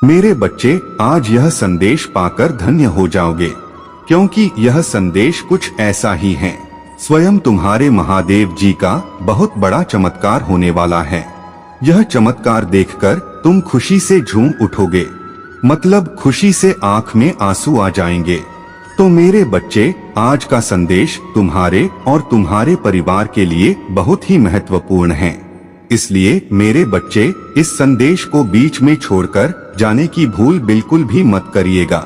मेरे बच्चे, आज यह संदेश पाकर धन्य हो जाओगे, क्योंकि यह संदेश कुछ ऐसा ही है। स्वयं तुम्हारे महादेव जी का बहुत बड़ा चमत्कार होने वाला है। यह चमत्कार देखकर तुम खुशी से झूम उठोगे, मतलब खुशी से आंख में आंसू आ जाएंगे। तो मेरे बच्चे, आज का संदेश तुम्हारे और तुम्हारे परिवार के लिए बहुत ही महत्वपूर्ण है। इसलिए मेरे बच्चे, इस संदेश को बीच में छोड़कर जाने की भूल बिल्कुल भी मत करिएगा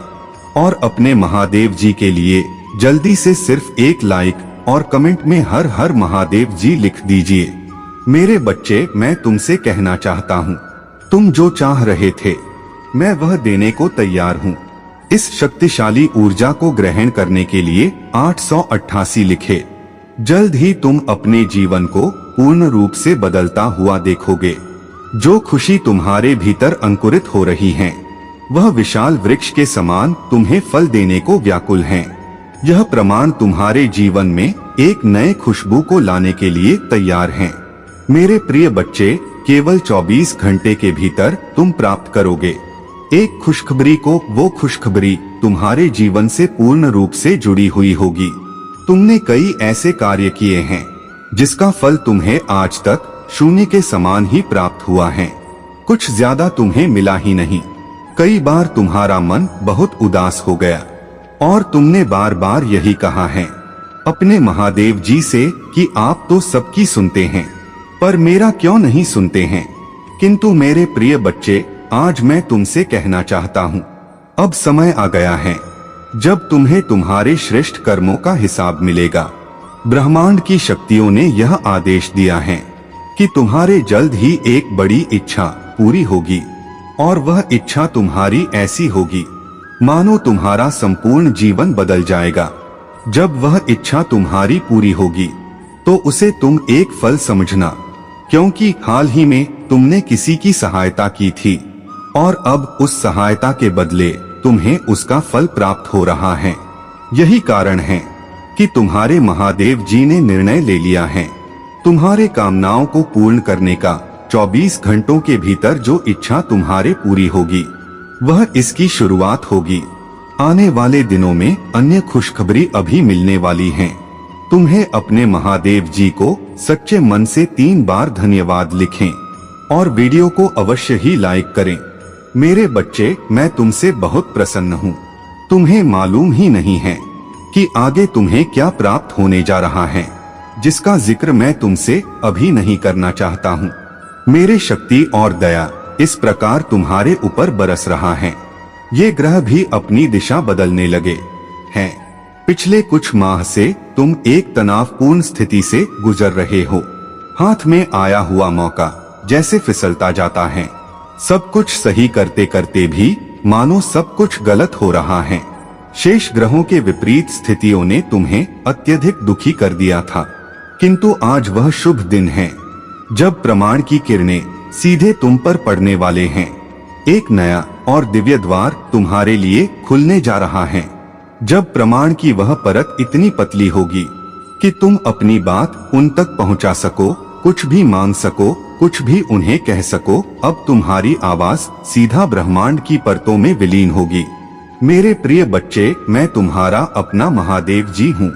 और अपने महादेव जी के लिए जल्दी से सिर्फ एक लाइक और कमेंट में हर हर महादेव जी लिख दीजिए। मेरे बच्चे, मैं तुमसे कहना चाहता हूँ, तुम जो चाह रहे थे मैं वह देने को तैयार हूँ। इस शक्तिशाली ऊर्जा को ग्रहण करने के लिए 888 लिखे। जल्द ही तुम अपने जीवन को पूर्ण रूप से बदलता हुआ देखोगे। जो खुशी तुम्हारे भीतर अंकुरित हो रही है, वह विशाल वृक्ष के समान तुम्हें फल देने को व्याकुल है। यह प्रमाण तुम्हारे जीवन में एक नए खुशबू को लाने के लिए तैयार हैं। मेरे प्रिय बच्चे, केवल 24 घंटे के भीतर तुम प्राप्त करोगे एक खुशखबरी को। वो खुशखबरी तुम्हारे जीवन से पूर्ण रूप से जुड़ी हुई होगी। तुमने कई ऐसे कार्य किए हैं जिसका फल तुम्हें आज तक शून्य के समान ही प्राप्त हुआ है। कुछ ज्यादा तुम्हें मिला ही नहीं। कई बार तुम्हारा मन बहुत उदास हो गया और तुमने बार बार यही कहा है अपने महादेव जी से कि आप तो सबकी सुनते हैं, पर मेरा क्यों नहीं सुनते हैं। किंतु मेरे प्रिय बच्चे, आज मैं तुमसे कहना चाहता हूँ, अब समय आ गया है जब तुम्हें तुम्हारे श्रेष्ठ कर्मों का हिसाब मिलेगा। ब्रह्मांड की शक्तियों ने यह आदेश दिया है कि तुम्हारे जल्द ही एक बड़ी इच्छा पूरी होगी, और वह इच्छा तुम्हारी ऐसी होगी मानो तुम्हारा संपूर्ण जीवन बदल जाएगा। जब वह इच्छा तुम्हारी पूरी होगी तो उसे तुम एक फल समझना, क्योंकि हाल ही में तुमने किसी की सहायता की थी और अब उस सहायता के बदले तुम्हें उसका फल प्राप्त हो रहा है। यही कारण है कि तुम्हारे महादेव जी ने निर्णय ले लिया है तुम्हारे कामनाओं को पूर्ण करने का। 24 घंटों के भीतर जो इच्छा तुम्हारे पूरी होगी, वह इसकी शुरुआत होगी। आने वाले दिनों में अन्य खुशखबरी अभी मिलने वाली है। तुम्हें अपने महादेव जी को सच्चे मन से 3 बार धन्यवाद लिखें और वीडियो को अवश्य ही लाइक करें। मेरे बच्चे, मैं तुमसे बहुत प्रसन्न हूँ। तुम्हें मालूम ही नहीं है कि आगे तुम्हें क्या प्राप्त होने जा रहा है, जिसका जिक्र मैं तुमसे अभी नहीं करना चाहता हूँ। मेरे शक्ति और दया इस प्रकार तुम्हारे ऊपर बरस रहा है। ये ग्रह भी अपनी दिशा बदलने लगे हैं। पिछले कुछ माह से तुम एक तनावपूर्ण स्थिति से गुजर रहे हो। हाथ में आया हुआ मौका जैसे फिसलता जाता है। सब कुछ सही करते करते भी मानो सब कुछ गलत हो रहा है। शेष ग्रहों के विपरीत स्थितियों ने तुम्हें अत्यधिक दुखी कर दिया था, किंतु आज वह शुभ दिन है जब प्रमाण की किरणें सीधे तुम पर पड़ने वाले हैं। एक नया और दिव्य द्वार तुम्हारे लिए खुलने जा रहा है। जब प्रमाण की वह परत इतनी पतली होगी कि तुम अपनी बात उन तक पहुंचा सको, कुछ भी मांग सको, कुछ भी उन्हें कह सको, अब तुम्हारी आवाज सीधा ब्रह्मांड की परतों में विलीन होगी। मेरे प्रिय बच्चे, मैं तुम्हारा अपना महादेव जी हूँ,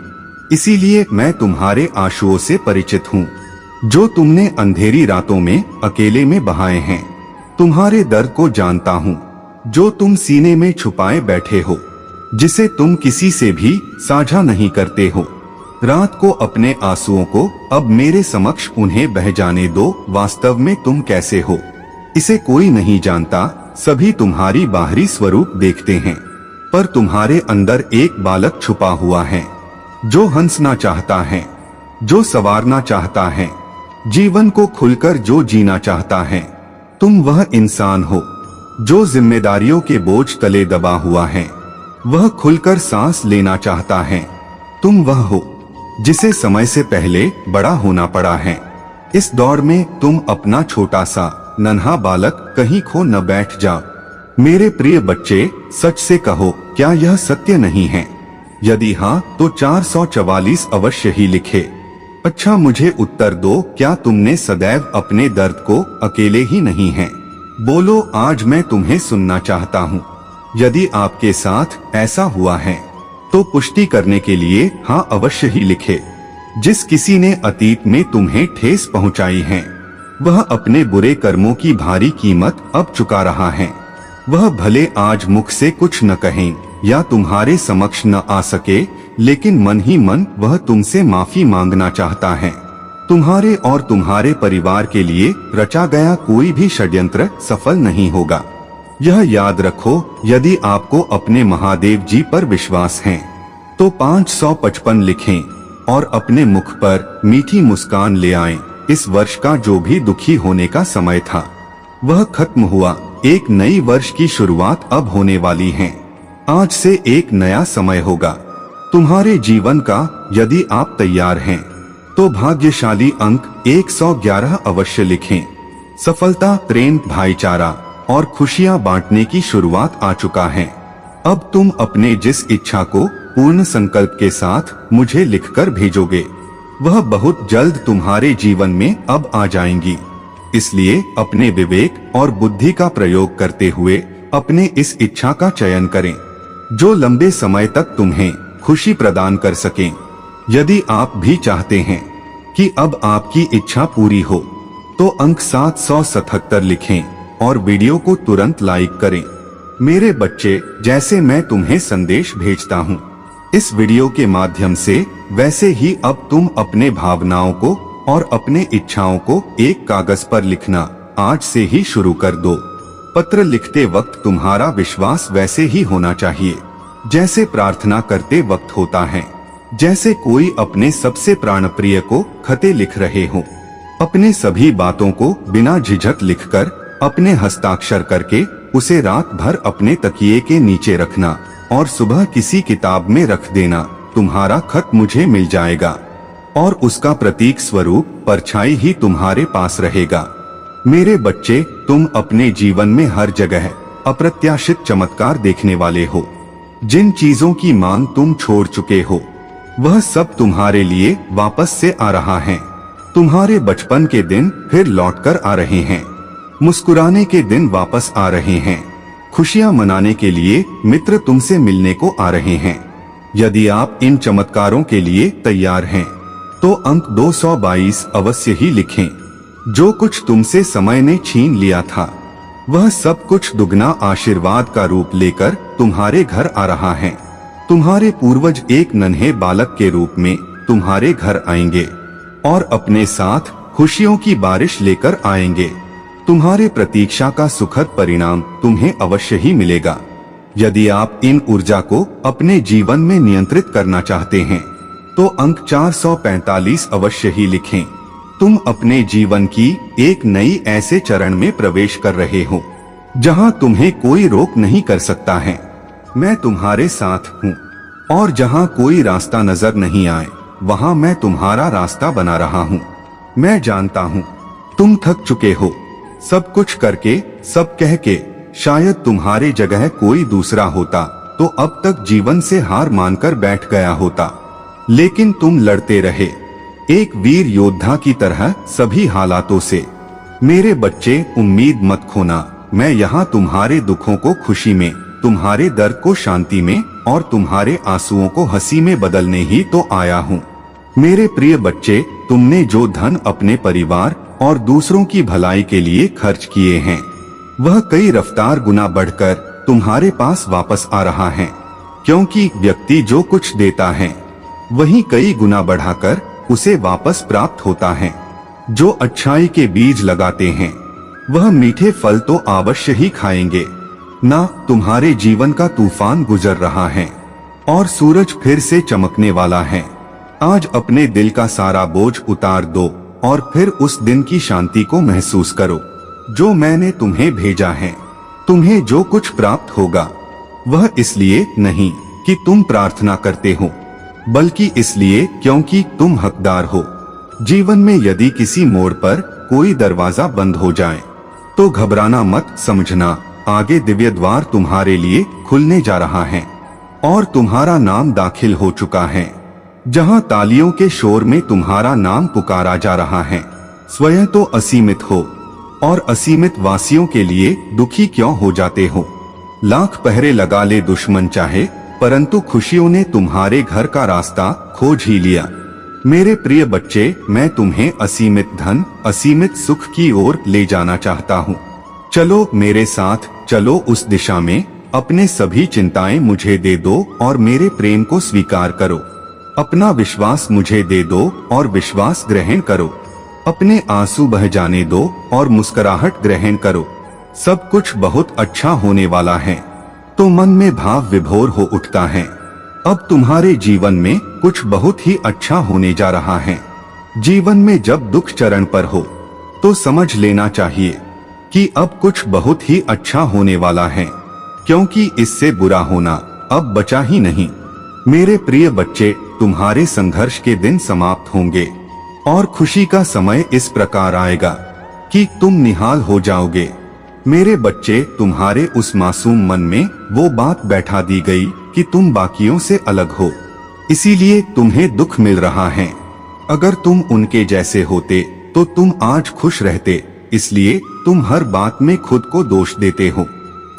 इसीलिए मैं तुम्हारे आंसुओं से परिचित हूँ जो तुमने अंधेरी रातों में अकेले में बहाए हैं। तुम्हारे दर्द को जानता हूँ जो तुम सीने में छुपाए बैठे हो, जिसे तुम किसी से भी साझा नहीं करते हो। रात को अपने आंसुओं को अब मेरे समक्ष उन्हें बह जाने दो। वास्तव में तुम कैसे हो इसे कोई नहीं जानता। सभी तुम्हारी बाहरी स्वरूप देखते हैं, पर तुम्हारे अंदर एक बालक छुपा हुआ है जो हंसना चाहता है, जो संवारना चाहता है, जीवन को खुलकर जो जीना चाहता है। तुम वह इंसान हो जो जिम्मेदारियों के बोझ तले दबा हुआ है, वह खुलकर सांस लेना चाहता है। तुम वह हो जिसे समय से पहले बड़ा होना पड़ा है। इस दौड़ में तुम अपना छोटा सा नन्हा बालक कहीं खो न बैठ जाओ। मेरे प्रिय बच्चे, सच से कहो, क्या यह सत्य नहीं है? यदि हाँ तो 444 अवश्य ही लिखे। अच्छा, मुझे उत्तर दो, क्या तुमने सदैव अपने दर्द को अकेले ही नहीं है? बोलो, आज मैं तुम्हें सुनना चाहता हूँ। यदि आपके साथ ऐसा हुआ है तो पुष्टि करने के लिए हाँ अवश्य ही लिखे। जिस किसी ने अतीत में तुम्हें ठेस पहुंचाई है वह अपने बुरे कर्मों की भारी कीमत अब चुका रहा है। वह भले आज मुख से कुछ न कहें या तुम्हारे समक्ष न आ सके, लेकिन मन ही मन वह तुमसे माफी मांगना चाहता है। तुम्हारे और तुम्हारे परिवार के लिए रचा गया कोई भी षड्यंत्र सफल नहीं होगा। यह याद रखो, यदि आपको अपने महादेव जी पर विश्वास है तो 555 लिखें और अपने मुख पर मीठी मुस्कान ले आएं। इस वर्ष का जो भी दुखी होने का समय था वह खत्म हुआ। एक नई वर्ष की शुरुआत अब होने वाली है। आज से एक नया समय होगा तुम्हारे जीवन का। यदि आप तैयार हैं तो भाग्यशाली अंक 111 अवश्य लिखें। सफलता, प्रेम, भाईचारा और खुशियां बांटने की शुरुआत आ चुका है। अब तुम अपने जिस इच्छा को पूर्ण संकल्प के साथ मुझे लिखकर भेजोगे वह बहुत जल्द तुम्हारे जीवन में अब आ जाएंगी। इसलिए अपने विवेक और बुद्धि का प्रयोग करते हुए अपने इस इच्छा का चयन करें जो लंबे समय तक तुम्हें खुशी प्रदान कर सकें। यदि आप भी चाहते हैं कि अब आपकी इच्छा पूरी हो तो अंक 777 लिखें और वीडियो को तुरंत लाइक करें। मेरे बच्चे, जैसे मैं तुम्हें संदेश भेजता हूँ इस वीडियो के माध्यम से, वैसे ही अब तुम अपने भावनाओं को और अपने इच्छाओं को एक कागज पर लिखना आज से ही शुरू कर दो। पत्र लिखते वक्त तुम्हारा विश्वास वैसे ही होना चाहिए जैसे प्रार्थना करते वक्त होता है, जैसे कोई अपने सबसे प्राणप्रिय को खतें लिख रहे हो। अपने सभी बातों को बिना झिझक लिखकर अपने हस्ताक्षर करके उसे रात भर अपने तकिए के नीचे रखना और सुबह किसी किताब में रख देना। तुम्हारा खत मुझे मिल जाएगा और उसका प्रतीक स्वरूप परछाई ही तुम्हारे पास रहेगा। मेरे बच्चे, तुम अपने जीवन में हर जगह अप्रत्याशित चमत्कार देखने वाले हो। जिन चीजों की मांग तुम छोड़ चुके हो वह सब तुम्हारे लिए वापस से आ रहा है। तुम्हारे बचपन के दिन फिर लौटकर आ रहे हैं। मुस्कुराने के दिन वापस आ रहे हैं। खुशियां मनाने के लिए मित्र तुमसे मिलने को आ रहे हैं। यदि आप इन चमत्कारों के लिए तैयार हैं तो अंक 222 अवश्य ही लिखें। जो कुछ तुमसे समय ने छीन लिया था वह सब कुछ दुगना आशीर्वाद का रूप लेकर तुम्हारे घर आ रहा है। तुम्हारे पूर्वज एक नन्हे बालक के रूप में तुम्हारे घर आएंगे और अपने साथ खुशियों की बारिश लेकर आएंगे। तुम्हारे प्रतीक्षा का सुखद परिणाम तुम्हें अवश्य ही मिलेगा। यदि आप इन ऊर्जा को अपने जीवन में नियंत्रित करना चाहते हैं तो अंक 445 अवश्य ही लिखें। तुम अपने जीवन की एक नई ऐसे चरण में प्रवेश कर रहे हो जहां तुम्हें कोई रोक नहीं कर सकता है। मैं तुम्हारे साथ हूँ और जहां कोई रास्ता नजर नहीं आए वहां मैं तुम्हारा रास्ता बना रहा हूँ। मैं जानता हूँ तुम थक चुके हो, सब कुछ करके, सब कह के। शायद तुम्हारे जगह कोई दूसरा होता तो अब तक जीवन से हार मानकर बैठ गया होता, लेकिन तुम लड़ते रहे एक वीर योद्धा की तरह सभी हालातों से। मेरे बच्चे, उम्मीद मत खोना। मैं यहाँ तुम्हारे दुखों को खुशी में, तुम्हारे दर्द को शांति में और तुम्हारे आंसुओं को हंसी में बदलने ही तो आया हूँ। मेरे प्रिय बच्चे, तुमने जो धन अपने परिवार और दूसरों की भलाई के लिए खर्च किए हैं वह कई रफ्तार गुना बढ़कर तुम्हारे पास वापस आ रहा है, क्योंकि व्यक्ति जो कुछ देता है वही कई गुना बढ़ाकर उसे वापस प्राप्त होता है। जो अच्छाई के बीज लगाते हैं वह मीठे फल तो अवश्य ही खाएंगे ना। तुम्हारे जीवन का तूफान गुजर रहा है और सूरज फिर से चमकने वाला है। आज अपने दिल का सारा बोझ उतार दो और फिर उस दिन की शांति को महसूस करो जो मैंने तुम्हें भेजा है। तुम्हें जो कुछ प्राप्त होगा वह इसलिए नहीं कि तुम प्रार्थना करते हो, बल्कि इसलिए क्योंकि तुम हकदार हो। जीवन में यदि किसी मोड़ पर कोई दरवाजा बंद हो जाए तो घबराना मत, समझना आगे दिव्य द्वार तुम्हारे लिए खुलने जा रहा है और तुम्हारा नाम दाखिल हो चुका है। जहां तालियों के शोर में तुम्हारा नाम पुकारा जा रहा है, स्वयं तो असीमित हो और असीमित वासियों के लिए दुखी क्यों हो जाते हो? लाख पहरे लगा ले दुश्मन चाहे, परंतु खुशियों ने तुम्हारे घर का रास्ता खोज ही लिया। मेरे प्रिय बच्चे, मैं तुम्हें असीमित धन, असीमित सुख की ओर ले जाना चाहता हूँ। चलो मेरे साथ, चलो उस दिशा में। अपने सभी चिंताएं मुझे दे दो और मेरे प्रेम को स्वीकार करो। अपना विश्वास मुझे दे दो और विश्वास ग्रहण करो। अपने आंसू बह जाने दो और मुस्कुराहट ग्रहण करो। सब कुछ बहुत अच्छा होने वाला है। तो मन में भाव विभोर हो उठता है। अब तुम्हारे जीवन में कुछ बहुत ही अच्छा होने जा रहा है। जीवन में जब दुख चरण पर हो तो समझ लेना चाहिए कि अब कुछ बहुत ही अच्छा होने वाला है, क्योंकि इससे बुरा होना अब बचा ही नहीं। मेरे प्रिय बच्चे, तुम्हारे संघर्ष के दिन समाप्त होंगे और खुशी का समय इस प्रकार आएगा कि तुम निहाल हो जाओगे। मेरे बच्चे, तुम्हारे उस मासूम मन में वो बात बैठा दी गई कि तुम बाकियों से अलग हो, इसीलिए तुम्हें दुख मिल रहा है। अगर तुम उनके जैसे होते तो तुम आज खुश रहते। इसलिए तुम हर बात में खुद को दोष देते हो,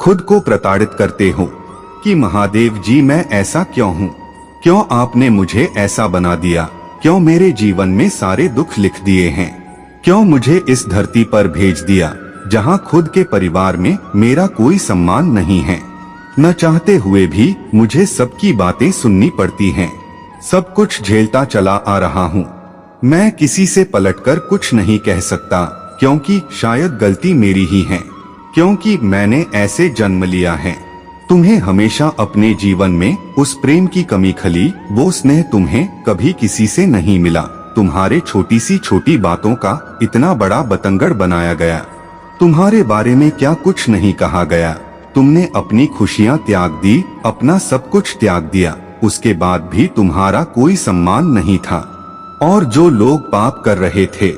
खुद को प्रताड़ित करते हो कि महादेव जी, मैं ऐसा क्यों हूँ? क्यों आपने मुझे ऐसा बना दिया? क्यों मेरे जीवन में सारे दुख लिख दिए हैं? क्यों मुझे इस धरती पर भेज दिया जहाँ खुद के परिवार में मेरा कोई सम्मान नहीं है? न चाहते हुए भी मुझे सबकी बातें सुननी पड़ती हैं। सब कुछ झेलता चला आ रहा हूँ। मैं किसी से पलटकर कुछ नहीं कह सकता, क्योंकि शायद गलती मेरी ही है, क्योंकि मैंने ऐसे जन्म लिया है। तुम्हें हमेशा अपने जीवन में उस प्रेम की कमी खली, वो स्नेह तुम्हें कभी किसी से नहीं मिला। तुम्हारे छोटी सी छोटी बातों का इतना बड़ा बतंगड़ बनाया गया। तुम्हारे बारे में क्या कुछ नहीं कहा गया। तुमने अपनी खुशियाँ त्याग दी, अपना सब कुछ त्याग दिया। उसके बाद भी तुम्हारा कोई सम्मान नहीं था। और जो लोग पाप कर रहे थे,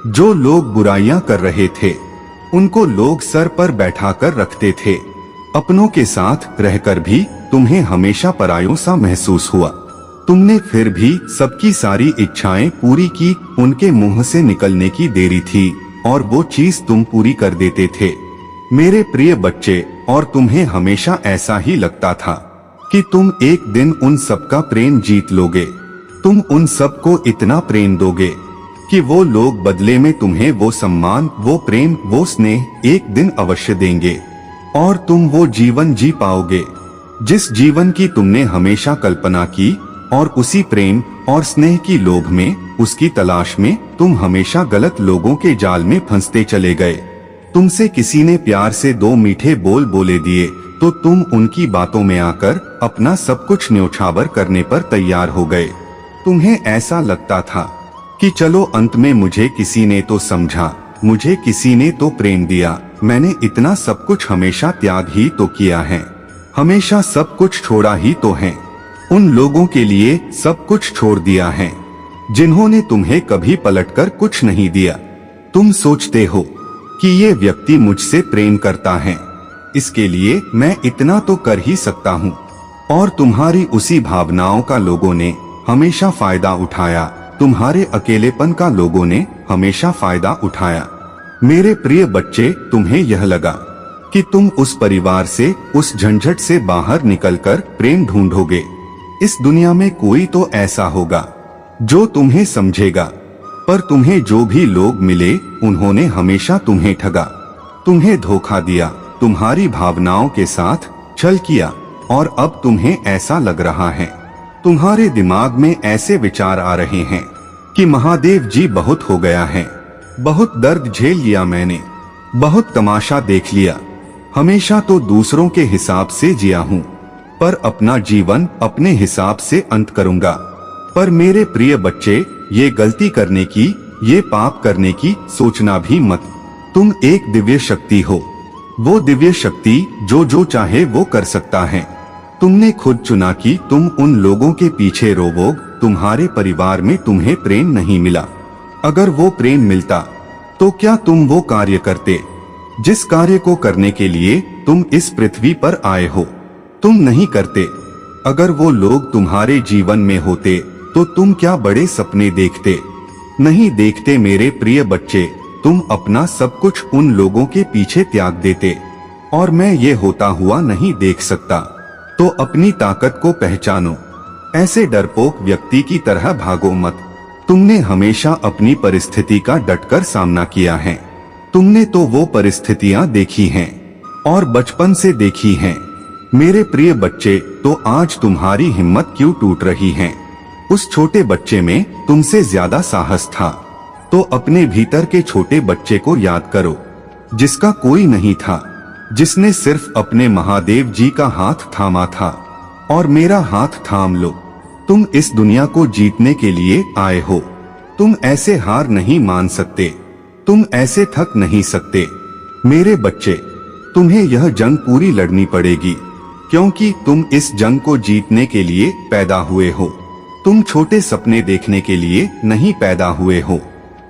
जो लोग बुराइयां कर रहे थे, उनको लोग सर पर बैठाकर रखते थे। अपनों के साथ रहकर भी तुम्हें हमेशा परायों सा महसूस हुआ। तुमने फिर भी सबकी सारी इच्छाएं पूरी की। उनके मुंह से निकलने की देरी थी और वो चीज तुम पूरी कर देते थे। मेरे प्रिय बच्चे, और तुम्हें हमेशा ऐसा ही लगता था कि तुम एक दिन उन सबका प्रेम जीत लोगे। तुम उन सबको इतना प्रेम दोगे कि वो लोग बदले में तुम्हें वो सम्मान, वो प्रेम, वो स्नेह एक दिन अवश्य देंगे और तुम वो जीवन जी पाओगे जिस जीवन की तुमने हमेशा कल्पना की। और उसी प्रेम और स्नेह की लोभ में, उसकी तलाश में तुम हमेशा गलत लोगों के जाल में फंसते चले गए। तुमसे किसी ने प्यार से दो मीठे बोल बोले दिए तो तुम उनकी बातों में आकर अपना सब कुछ न्योछावर करने पर तैयार हो गए। तुम्हें ऐसा लगता था कि चलो अंत में मुझे किसी ने तो समझा, मुझे किसी ने तो प्रेम दिया। मैंने इतना सब कुछ हमेशा त्याग ही तो किया है, हमेशा सब कुछ छोड़ा ही तो है। उन लोगों के लिए सब कुछ छोड़ दिया है जिन्होंने तुम्हें कभी पलटकर कुछ नहीं दिया। तुम सोचते हो कि ये व्यक्ति मुझसे प्रेम करता है, इसके लिए मैं इतना तो कर ही सकता हूँ। और तुम्हारी उसी भावनाओं का लोगों ने हमेशा फायदा उठाया। तुम्हारे अकेलेपन का लोगों ने हमेशा फायदा उठाया। मेरे प्रिय बच्चे, तुम्हें यह लगा कि तुम उस परिवार से, उस झंझट से बाहर निकलकर प्रेम ढूंढोगे। इस दुनिया में कोई तो ऐसा होगा जो तुम्हें समझेगा, पर तुम्हें जो भी लोग मिले उन्होंने हमेशा तुम्हें ठगा, तुम्हें धोखा दिया, तुम्हारी भावनाओं के साथ छल किया। और अब तुम्हें ऐसा लग रहा है, तुम्हारे दिमाग में ऐसे विचार आ रहे हैं कि महादेव जी बहुत हो गया है, बहुत दर्द झेल लिया मैंने, बहुत तमाशा देख लिया, हमेशा तो दूसरों के हिसाब से जिया हूँ, पर अपना जीवन अपने हिसाब से अंत करूँगा। पर मेरे प्रिय बच्चे, ये गलती करने की, ये पाप करने की सोचना भी मत। तुम एक दिव्य शक्ति हो, वो दिव्य शक्ति जो चाहे वो कर सकता है। तुमने खुद चुना कि तुम उन लोगों के पीछे रोवोग। तुम्हारे परिवार में तुम्हें प्रेम नहीं मिला। अगर वो प्रेम मिलता तो क्या तुम वो कार्य करते जिस कार्य को करने के लिए तुम इस पृथ्वी पर आए हो? तुम नहीं करते। अगर वो लोग तुम्हारे जीवन में होते तो तुम क्या बड़े सपने देखते? नहीं देखते। मेरे प्रिय बच्चे, तुम अपना सब कुछ उन लोगों के पीछे त्याग देते और मैं ये होता हुआ नहीं देख सकता। तो अपनी ताकत को पहचानो, ऐसे डरपोक व्यक्ति की तरह भागो मत। तुमने हमेशा अपनी परिस्थिति का डटकर सामना किया है। तुमने तो वो परिस्थितियां देखी हैं और बचपन से देखी हैं। मेरे प्रिय बच्चे, तो आज तुम्हारी हिम्मत क्यों टूट रही है? उस छोटे बच्चे में तुमसे ज्यादा साहस था। तो अपने भीतर के छोटे बच्चे को याद करो, जिसका कोई नहीं था, जिसने सिर्फ अपने महादेव जी का हाथ थामा था। और मेरा हाथ थाम लो। तुम इस दुनिया को जीतने के लिए आए हो। तुम ऐसे हार नहीं मान सकते, तुम ऐसे थक नहीं सकते। मेरे बच्चे, तुम्हें यह जंग पूरी लड़नी पड़ेगी, क्योंकि तुम इस जंग को जीतने के लिए पैदा हुए हो। तुम छोटे सपने देखने के लिए नहीं पैदा हुए हो।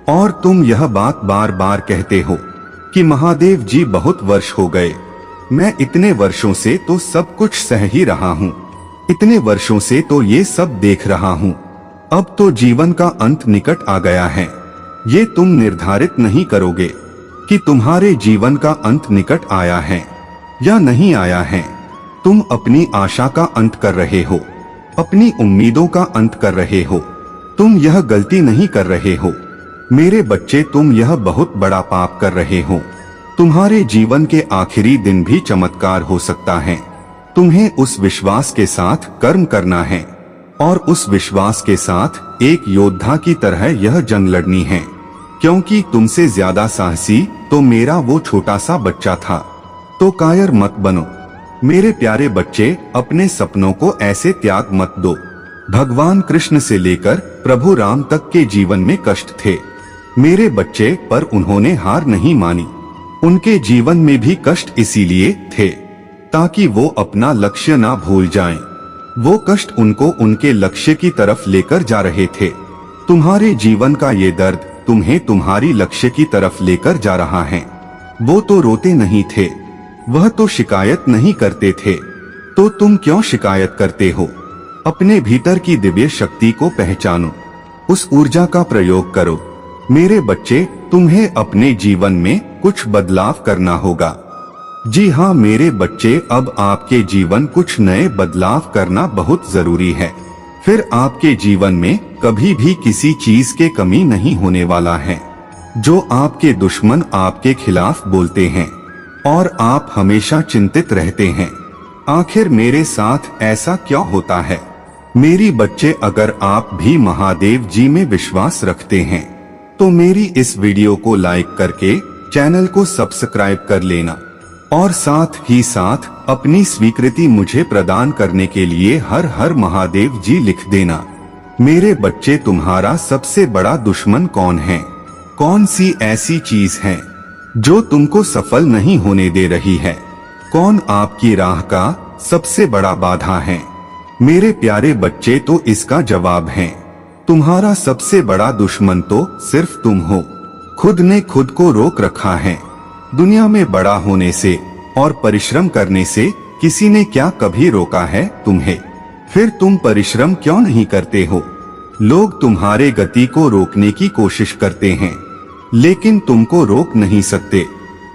और तुम यह बात बार बार कहते हो कि महादेव जी बहुत वर्ष हो गए, मैं इतने वर्षों से तो सब कुछ सह ही रहा हूँ, इतने वर्षों से तो ये सब देख रहा हूँ, अब तो जीवन का अंत निकट आ गया है। ये तुम निर्धारित नहीं करोगे कि तुम्हारे जीवन का अंत निकट आया है या नहीं आया है। तुम अपनी आशा का अंत कर रहे हो, अपनी उम्मीदों का अंत कर रहे हो। तुम यह गलती नहीं कर रहे हो मेरे बच्चे, तुम यह बहुत बड़ा पाप कर रहे हो। तुम्हारे जीवन के आखिरी दिन भी चमत्कार हो सकता है। तुम्हें उस विश्वास के साथ कर्म करना है और उस विश्वास के साथ एक योद्धा की तरह यह जंग लड़नी है, क्योंकि तुमसे ज्यादा साहसी तो मेरा वो छोटा सा बच्चा था। तो कायर मत बनो मेरे प्यारे बच्चे, अपने सपनों को ऐसे त्याग मत दो। भगवान कृष्ण से लेकर प्रभु राम तक के जीवन में कष्ट थे मेरे बच्चे, पर उन्होंने हार नहीं मानी। उनके जीवन में भी कष्ट इसीलिए थे ताकि वो अपना लक्ष्य ना भूल जाएं। वो कष्ट उनको उनके लक्ष्य की तरफ लेकर जा रहे थे। तुम्हारे जीवन का ये दर्द तुम्हें तुम्हारी लक्ष्य की तरफ लेकर जा रहा है। वो तो रोते नहीं थे, वह तो शिकायत नहीं करते थे, तो तुम क्यों शिकायत करते हो? अपने भीतर की दिव्य शक्ति को पहचानो, उस ऊर्जा का प्रयोग करो। मेरे बच्चे, तुम्हें अपने जीवन में कुछ बदलाव करना होगा। जी हाँ मेरे बच्चे, अब आपके जीवन कुछ नए बदलाव करना बहुत जरूरी है। फिर आपके जीवन में कभी भी किसी चीज के कमी नहीं होने वाला है। जो आपके दुश्मन आपके खिलाफ बोलते हैं और आप हमेशा चिंतित रहते हैं, आखिर मेरे साथ ऐसा क्यों होता है? मेरी बच्चे, अगर आप भी महादेव जी में विश्वास रखते हैं तो मेरी इस वीडियो को लाइक करके चैनल को सब्सक्राइब कर लेना और साथ ही साथ अपनी स्वीकृति मुझे प्रदान करने के लिए हर हर महादेव जी लिख देना। मेरे बच्चे, तुम्हारा सबसे बड़ा दुश्मन कौन है? कौन सी ऐसी चीज है जो तुमको सफल नहीं होने दे रही है? कौन आपकी राह का सबसे बड़ा बाधा है? मेरे प्यारे बच्चे, तो इसका जवाब है तुम्हारा सबसे बड़ा दुश्मन तो सिर्फ तुम हो। खुद ने खुद को रोक रखा है। दुनिया में बड़ा होने से और परिश्रम करने से किसी ने क्या कभी रोका है तुम्हें? फिर तुम परिश्रम क्यों नहीं करते हो? लोग तुम्हारे गति को रोकने की कोशिश करते हैं, लेकिन तुमको रोक नहीं सकते।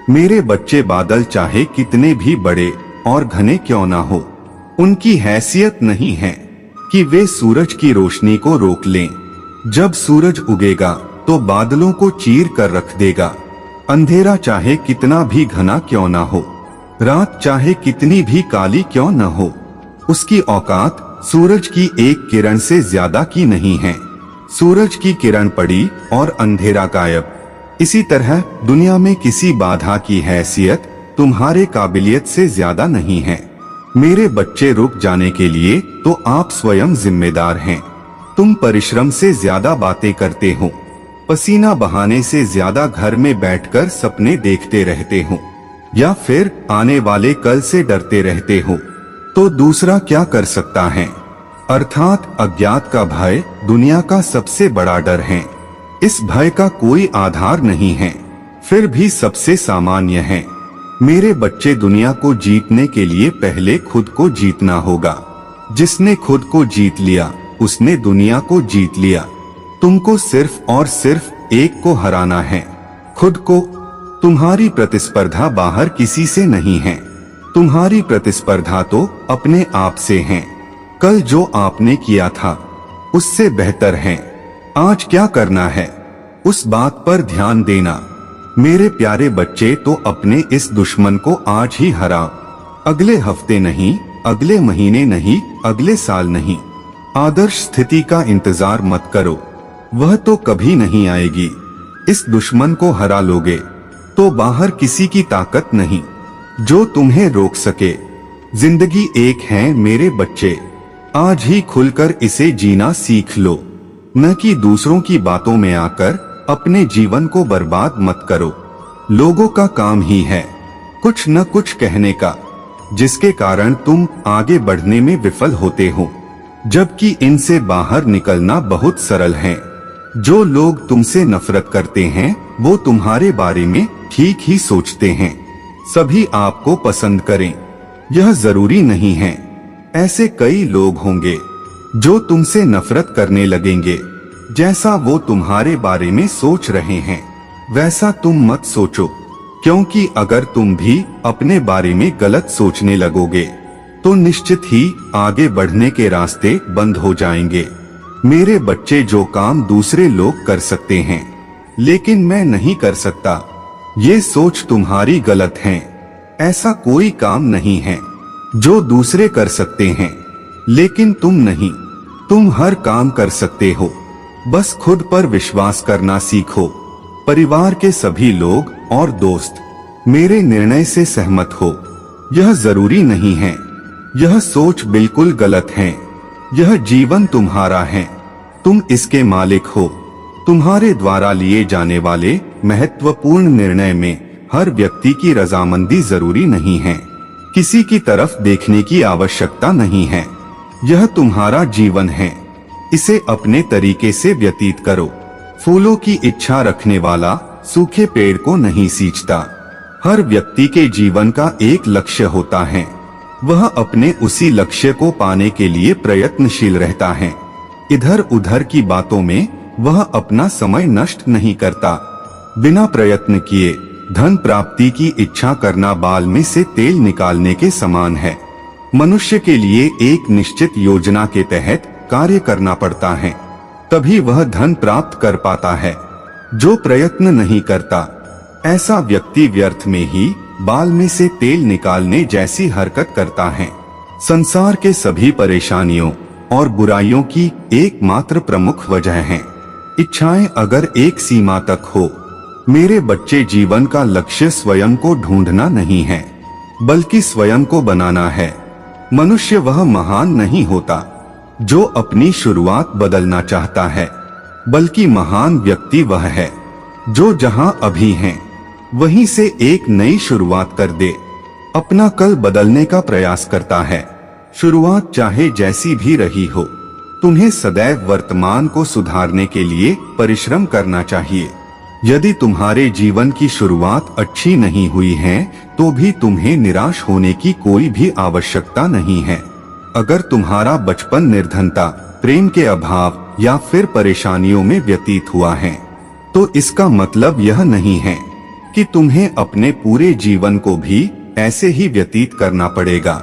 मेरे बच्चे, बादल चाहे कितने भी बड़े और घने क्यों ना हो, उनकी हैसियत नहीं है कि वे सूरज की रोशनी को रोक लें। जब सूरज उगेगा तो बादलों को चीर कर रख देगा। अंधेरा चाहे कितना भी घना क्यों ना हो, रात चाहे कितनी भी काली क्यों न हो, उसकी औकात सूरज की एक किरण से ज्यादा की नहीं है। सूरज की किरण पड़ी और अंधेरा गायब। इसी तरह दुनिया में किसी बाधा की हैसियत तुम्हारे काबिलियत से ज्यादा नहीं है। मेरे बच्चे, रुक जाने के लिए तो आप स्वयं जिम्मेदार हैं। तुम परिश्रम से ज्यादा बातें करते हो, पसीना बहाने से ज्यादा घर में बैठकर सपने देखते रहते हो, या फिर आने वाले कल से डरते रहते हो, तो दूसरा क्या कर सकता है? अर्थात अज्ञात का भय दुनिया का सबसे बड़ा डर है। इस भय का कोई आधार नहीं है, फिर भी सबसे सामान्य है। मेरे बच्चे, दुनिया को जीतने के लिए पहले खुद को जीतना होगा। जिसने खुद को जीत लिया उसने दुनिया को जीत लिया। तुमको सिर्फ और सिर्फ एक को हराना है, खुद को। तुम्हारी प्रतिस्पर्धा बाहर किसी से नहीं है, तुम्हारी प्रतिस्पर्धा तो अपने आप से है। कल जो आपने किया था उससे बेहतर है। आज क्या करना है उस बात पर ध्यान देना। मेरे प्यारे बच्चे, तो अपने इस दुश्मन को आज ही हराओ। अगले हफ्ते नहीं, अगले महीने नहीं, अगले साल नहीं। आदर्श स्थिति का इंतजार मत करो, वह तो कभी नहीं आएगी। इस दुश्मन को हरा लोगे तो बाहर किसी की ताकत नहीं जो तुम्हें रोक सके। जिंदगी एक है मेरे बच्चे, आज ही खुलकर इसे जीना सीख लो, न कि दूसरों की बातों में आकर अपने जीवन को बर्बाद मत करो। लोगों का काम ही है कुछ न कुछ कहने का, जिसके कारण तुम आगे बढ़ने में विफल होते हो, जबकि इनसे बाहर निकलना बहुत सरल है। जो लोग तुमसे नफरत करते हैं वो तुम्हारे बारे में ठीक ही सोचते हैं। सभी आपको पसंद करें यह जरूरी नहीं है। ऐसे कई लोग होंगे जो तुमसे नफरत करने लगेंगे। जैसा वो तुम्हारे बारे में सोच रहे हैं वैसा तुम मत सोचो, क्योंकि अगर तुम भी अपने बारे में गलत सोचने लगोगे तो निश्चित ही आगे बढ़ने के रास्ते बंद हो जाएंगे। मेरे बच्चे, जो काम दूसरे लोग कर सकते हैं लेकिन मैं नहीं कर सकता, ये सोच तुम्हारी गलत है। ऐसा कोई काम नहीं है जो दूसरे कर सकते हैं लेकिन तुम नहीं। तुम हर काम कर सकते हो, बस खुद पर विश्वास करना सीखो। परिवार के सभी लोग और दोस्त मेरे निर्णय से सहमत हो, यह जरूरी नहीं है। यह सोच बिल्कुल गलत है। यह जीवन तुम्हारा है, तुम इसके मालिक हो। तुम्हारे द्वारा लिए जाने वाले महत्वपूर्ण निर्णय में हर व्यक्ति की रजामंदी जरूरी नहीं है। किसी की तरफ देखने की आवश्यकता नहीं है। यह तुम्हारा जीवन है, इसे अपने तरीके से व्यतीत करो। फूलों की इच्छा रखने वाला सूखे पेड़ को नहीं सींचता। हर व्यक्ति के जीवन का एक लक्ष्य होता है, वह अपने उसी लक्ष्य को पाने के लिए प्रयत्नशील रहता है। इधर उधर की बातों में वह अपना समय नष्ट नहीं करता। बिना प्रयत्न किए धन प्राप्ति की इच्छा करना बाल में से तेल निकालने के समान है। मनुष्य के लिए एक निश्चित योजना के तहत कार्य करना पड़ता है, तभी वह धन प्राप्त कर पाता है। जो प्रयत्न नहीं करता ऐसा व्यक्ति व्यर्थ में ही बाल में से तेल निकालने जैसी हरकत करता है। संसार के सभी परेशानियों और बुराइयों की एकमात्र प्रमुख वजह है इच्छाएं अगर एक सीमा तक हो। मेरे बच्चे, जीवन का लक्ष्य स्वयं को ढूंढना नहीं है बल्कि स्वयं को बनाना है। मनुष्य वह महान नहीं होता जो अपनी शुरुआत बदलना चाहता है, बल्कि महान व्यक्ति वह है जो जहां अभी है वहीं से एक नई शुरुआत कर दे, अपना कल बदलने का प्रयास करता है। शुरुआत चाहे जैसी भी रही हो, तुम्हें सदैव वर्तमान को सुधारने के लिए परिश्रम करना चाहिए। यदि तुम्हारे जीवन की शुरुआत अच्छी नहीं हुई है तो भी तुम्हें निराश होने की कोई भी आवश्यकता नहीं है। अगर तुम्हारा बचपन निर्धनता, प्रेम के अभाव या फिर परेशानियों में व्यतीत हुआ है तो इसका मतलब यह नहीं है कि तुम्हें अपने पूरे जीवन को भी ऐसे ही व्यतीत करना पड़ेगा।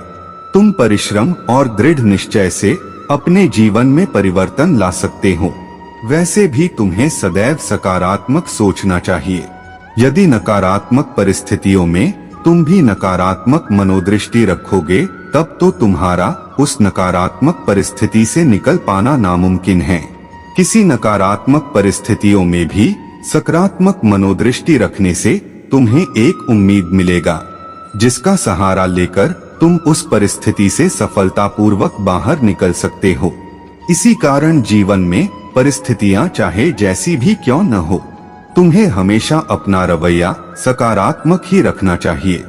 तुम परिश्रम और दृढ़ निश्चय से अपने जीवन में परिवर्तन ला सकते हो। वैसे भी तुम्हें सदैव सकारात्मक सोचना चाहिए। यदि नकारात्मक परिस्थितियों में तुम भी नकारात्मक मनोदृष्टि रखोगे तब तो तुम्हारा उस नकारात्मक परिस्थिति से निकल पाना नामुमकिन है। किसी नकारात्मक परिस्थितियों में भी सकारात्मक मनोदृष्टि रखने से तुम्हें एक उम्मीद मिलेगा, जिसका सहारा लेकर तुम उस परिस्थिति से सफलतापूर्वक बाहर निकल सकते हो। इसी कारण जीवन में परिस्थितियां चाहे जैसी भी क्यों न हो, तुम्हें हमेशा अपना रवैया सकारात्मक ही रखना चाहिए।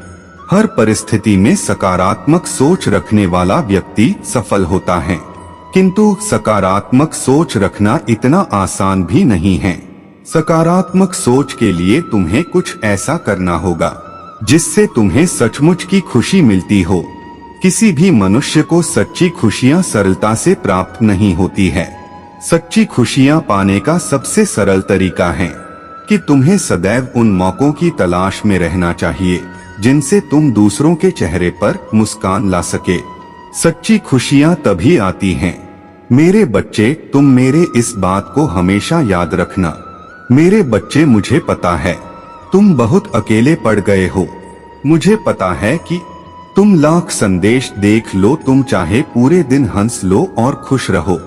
हर परिस्थिति में सकारात्मक सोच रखने वाला व्यक्ति सफल होता है, किंतु सकारात्मक सोच रखना इतना आसान भी नहीं है। सकारात्मक सोच के लिए तुम्हें कुछ ऐसा करना होगा जिससे तुम्हें सचमुच की खुशी मिलती हो। किसी भी मनुष्य को सच्ची खुशियां सरलता से प्राप्त नहीं होती है। सच्ची खुशियां पाने का सबसे सरल तरीका है कि तुम्हें सदैव उन मौकों की तलाश में रहना चाहिए जिनसे तुम दूसरों के चेहरे पर मुस्कान ला सके। सच्ची खुशियां तभी आती हैं। मेरे बच्चे, तुम मेरे इस बात को हमेशा याद रखना। मेरे बच्चे, मुझे पता है तुम बहुत अकेले पड़ गए हो। मुझे पता है कि तुम लाख संदेश देख लो, तुम चाहे पूरे दिन हंस लो और खुश रहो,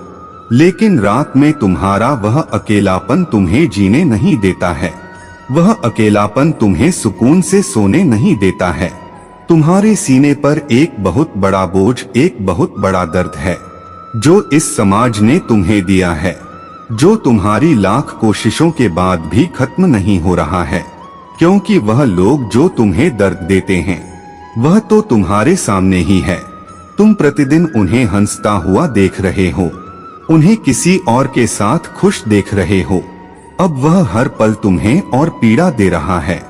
लेकिन रात में तुम्हारा वह अकेलापन तुम्हें जीने नहीं देता है। वह अकेलापन तुम्हें सुकून से सोने नहीं देता है। तुम्हारे सीने पर एक बहुत बड़ा बोझ, एक बहुत बड़ा दर्द है जो इस समाज ने तुम्हें दिया है, जो तुम्हारी लाख कोशिशों के बाद भी खत्म नहीं हो रहा है। क्योंकि वह लोग जो तुम्हें दर्द देते हैं वह तो तुम्हारे सामने ही है। तुम प्रतिदिन उन्हें हंसता हुआ देख रहे हो, उन्हें किसी और के साथ खुश देख रहे हो। अब वह हर पल तुम्हें और पीड़ा दे रहा है।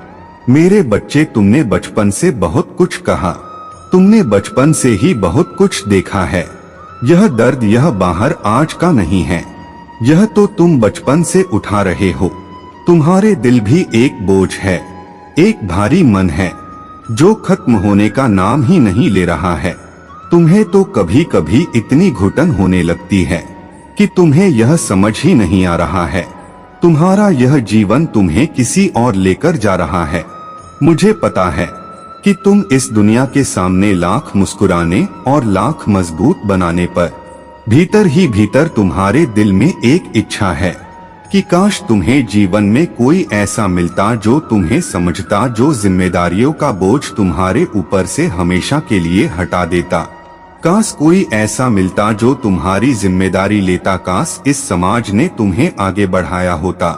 मेरे बच्चे, तुमने बचपन से बहुत कुछ कहा, तुमने बचपन से ही बहुत कुछ देखा है। यह दर्द, यह बाहर आज का नहीं है, यह तो तुम बचपन से उठा रहे हो। तुम्हारे दिल भी एक बोझ है, एक भारी मन है जो खत्म होने का नाम ही नहीं ले रहा है। तुम्हें तो कभी कभी इतनी घुटन होने लगती है कि तुम्हें यह समझ ही नहीं आ रहा है तुम्हारा यह जीवन तुम्हें किसी और लेकर जा रहा है। मुझे पता है कि तुम इस दुनिया के सामने लाख मुस्कुराने और लाख मजबूत बनाने पर भीतर ही भीतर तुम्हारे दिल में एक इच्छा है कि काश तुम्हें जीवन में कोई ऐसा मिलता जो तुम्हें समझता, जो जिम्मेदारियों का बोझ तुम्हारे ऊपर से हमेशा के लिए हटा देता। काश कोई ऐसा मिलता जो तुम्हारी जिम्मेदारी लेता। काश इस समाज ने तुम्हें आगे बढ़ाया होता,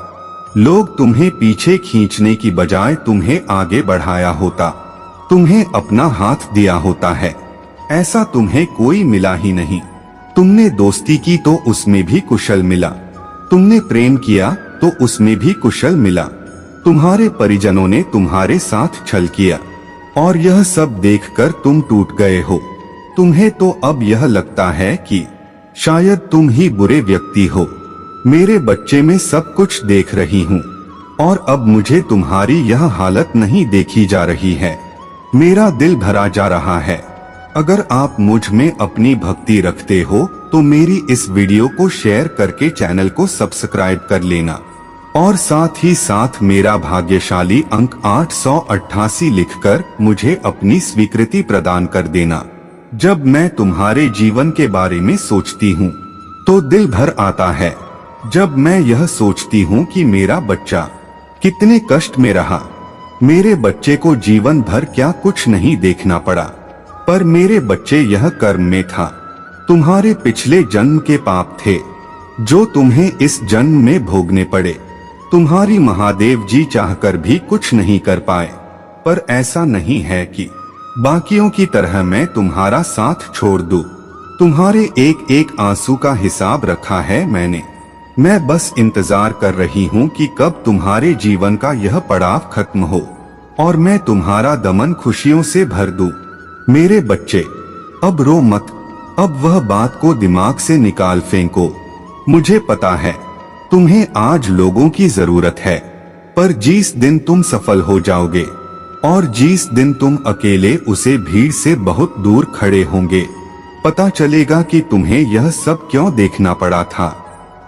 लोग तुम्हें पीछे खींचने की बजाय तुम्हें आगे बढ़ाया होता, तुम्हें अपना हाथ दिया होता है। ऐसा तुम्हें कोई मिला ही नहीं। तुमने दोस्ती की तो उसमें भी कुशल मिला, तुमने प्रेम किया तो उसमें भी कुशल मिला। तुम्हारे परिजनों ने तुम्हारे साथ छल किया और यह सब देखकर तुम टूट गए हो। तुम्हें तो अब यह लगता है कि शायद तुम ही बुरे व्यक्ति हो। मेरे बच्चे, में सब कुछ देख रही हूँ और अब मुझे तुम्हारी यह हालत नहीं देखी जा रही है। मेरा दिल भरा जा रहा है। अगर आप मुझ में अपनी भक्ति रखते हो तो मेरी इस वीडियो को शेयर करके चैनल को सब्सक्राइब कर लेना और साथ ही साथ मेरा भाग्यशाली अंक 888 लिखकर मुझे अपनी स्वीकृति प्रदान कर देना। जब मैं तुम्हारे जीवन के बारे में सोचती हूँ तो दिल भर आता है। जब मैं यह सोचती हूँ कि मेरा बच्चा कितने कष्ट में रहा, मेरे बच्चे को जीवन भर क्या कुछ नहीं देखना पड़ा, पर मेरे बच्चे यह कर्म में था। तुम्हारे पिछले जन्म के पाप थे जो तुम्हें इस जन्म में भोगने पड़े। तुम्हारी महादेव जी चाहकर भी कुछ नहीं कर पाए, पर ऐसा नहीं है कि बाकियों की तरह मैं तुम्हारा साथ छोड़ दूं। तुम्हारे एक एक आंसू का हिसाब रखा है मैंने। मैं बस इंतजार कर रही हूँ कि कब तुम्हारे जीवन का यह पड़ाव खत्म हो और मैं तुम्हारा दमन खुशियों से भर दूं। मेरे बच्चे, अब रो मत, अब वह बात को दिमाग से निकाल फेंको। मुझे पता है तुम्हें आज लोगों की जरूरत है, पर जिस दिन तुम सफल हो जाओगे और जिस दिन तुम अकेले उसे भीड़ से बहुत दूर खड़े होंगे, पता चलेगा कि तुम्हें यह सब क्यों देखना पड़ा था।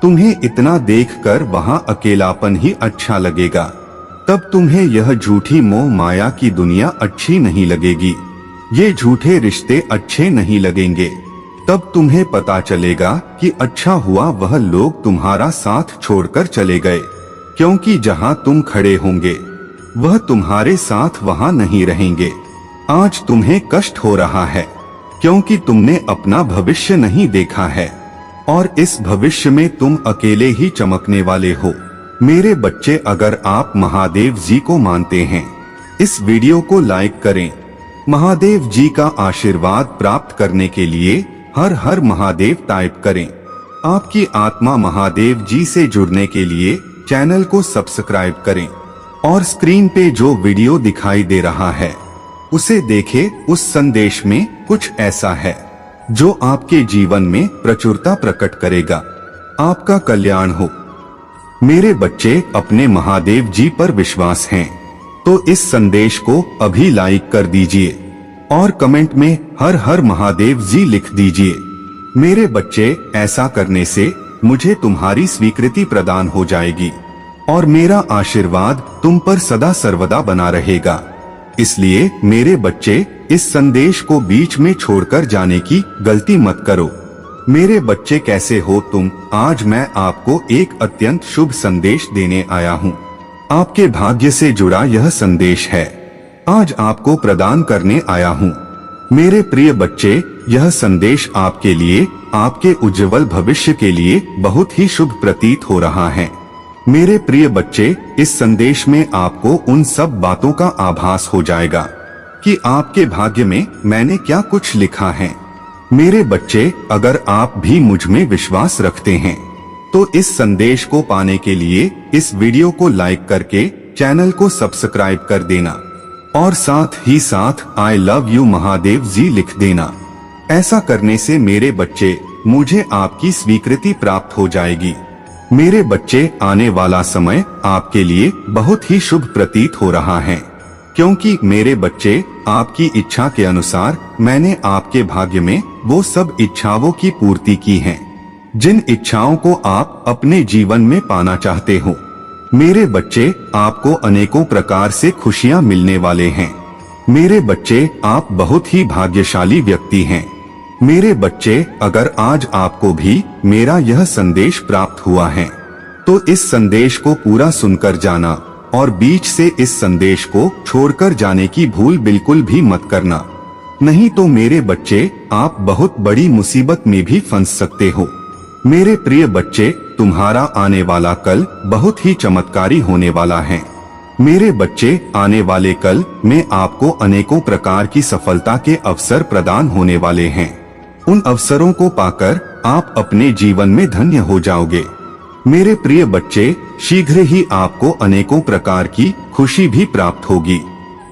तुम्हें इतना देखकर वहां अकेलापन ही अच्छा लगेगा। तब तुम्हें यह झूठी मोह माया की दुनिया अच्छी नहीं लगेगी, ये झूठे रिश्ते अच्छे नहीं लगेंगे। तब तुम्हें पता चलेगा कि अच्छा हुआ वह लोग तुम्हारा साथ छोड़कर चले गए, क्योंकि जहां तुम खड़े होंगे वह तुम्हारे साथ वहां नहीं रहेंगे। आज तुम्हें कष्ट हो रहा है क्योंकि तुमने अपना भविष्य नहीं देखा है और इस भविष्य में तुम अकेले ही चमकने वाले हो। मेरे बच्चे, अगर आप महादेव जी को मानते हैं, इस वीडियो को लाइक करें। महादेव जी का आशीर्वाद प्राप्त करने के लिए हर हर महादेव टाइप करें। आपकी आत्मा महादेव जी से जुड़ने के लिए चैनल को सब्सक्राइब करें और स्क्रीन पे जो वीडियो दिखाई दे रहा है उसे देखें। उस संदेश में कुछ ऐसा है जो आपके जीवन में प्रचुरता प्रकट करेगा। आपका कल्याण हो। मेरे बच्चे अपने महादेव जी पर विश्वास हैं, तो इस संदेश को अभी लाइक कर दीजिए और कमेंट में हर हर महादेव जी लिख दीजिए। मेरे बच्चे, ऐसा करने से मुझे तुम्हारी स्वीकृति प्रदान हो जाएगी और मेरा आशीर्वाद तुम पर सदा सर्वदा बना रहेगा। इसलिए मेरे बच्चे, इस संदेश को बीच में छोड़कर जाने की गलती मत करो। मेरे बच्चे, कैसे हो तुम? आज मैं आपको एक अत्यंत शुभ संदेश देने आया हूँ। आपके भाग्य से जुड़ा यह संदेश है, आज आपको प्रदान करने आया हूँ। मेरे प्रिय बच्चे, यह संदेश आपके लिए, आपके उज्जवल भविष्य के लिए बहुत ही शुभ प्रतीत हो रहा है। मेरे प्रिय बच्चे, इस संदेश में आपको उन सब बातों का आभास हो जाएगा कि आपके भाग्य में मैंने क्या कुछ लिखा है। मेरे बच्चे, अगर आप भी मुझ में विश्वास रखते हैं तो इस संदेश को पाने के लिए इस वीडियो को लाइक करके चैनल को सब्सक्राइब कर देना और साथ ही साथ आई लव यू महादेव जी लिख देना। ऐसा करने से मेरे बच्चे, मुझे आपकी स्वीकृति प्राप्त हो जाएगी। मेरे बच्चे, आने वाला समय आपके लिए बहुत ही शुभ प्रतीत हो रहा है, क्योंकि मेरे बच्चे, आपकी इच्छा के अनुसार मैंने आपके भाग्य में वो सब इच्छाओं की पूर्ति की है जिन इच्छाओं को आप अपने जीवन में पाना चाहते हो। मेरे बच्चे, आपको अनेकों प्रकार से खुशियां मिलने वाले हैं। मेरे बच्चे, आप बहुत ही भाग्यशाली व्यक्ति हैं। मेरे बच्चे, अगर आज आपको भी मेरा यह संदेश प्राप्त हुआ है तो इस संदेश को पूरा सुनकर जाना और बीच से इस संदेश को छोड़कर जाने की भूल बिल्कुल भी मत करना, नहीं तो मेरे बच्चे, आप बहुत बड़ी मुसीबत में भी फंस सकते हो। मेरे प्रिय बच्चे, तुम्हारा आने वाला कल बहुत ही चमत्कारी होने वाला है। मेरे बच्चे, आने वाले कल में आपको अनेकों प्रकार की सफलता के अवसर प्रदान होने वाले हैं। उन अवसरों को पाकर आप अपने जीवन में धन्य हो जाओगे। मेरे प्रिय बच्चे, शीघ्र ही आपको अनेकों प्रकार की खुशी भी प्राप्त होगी,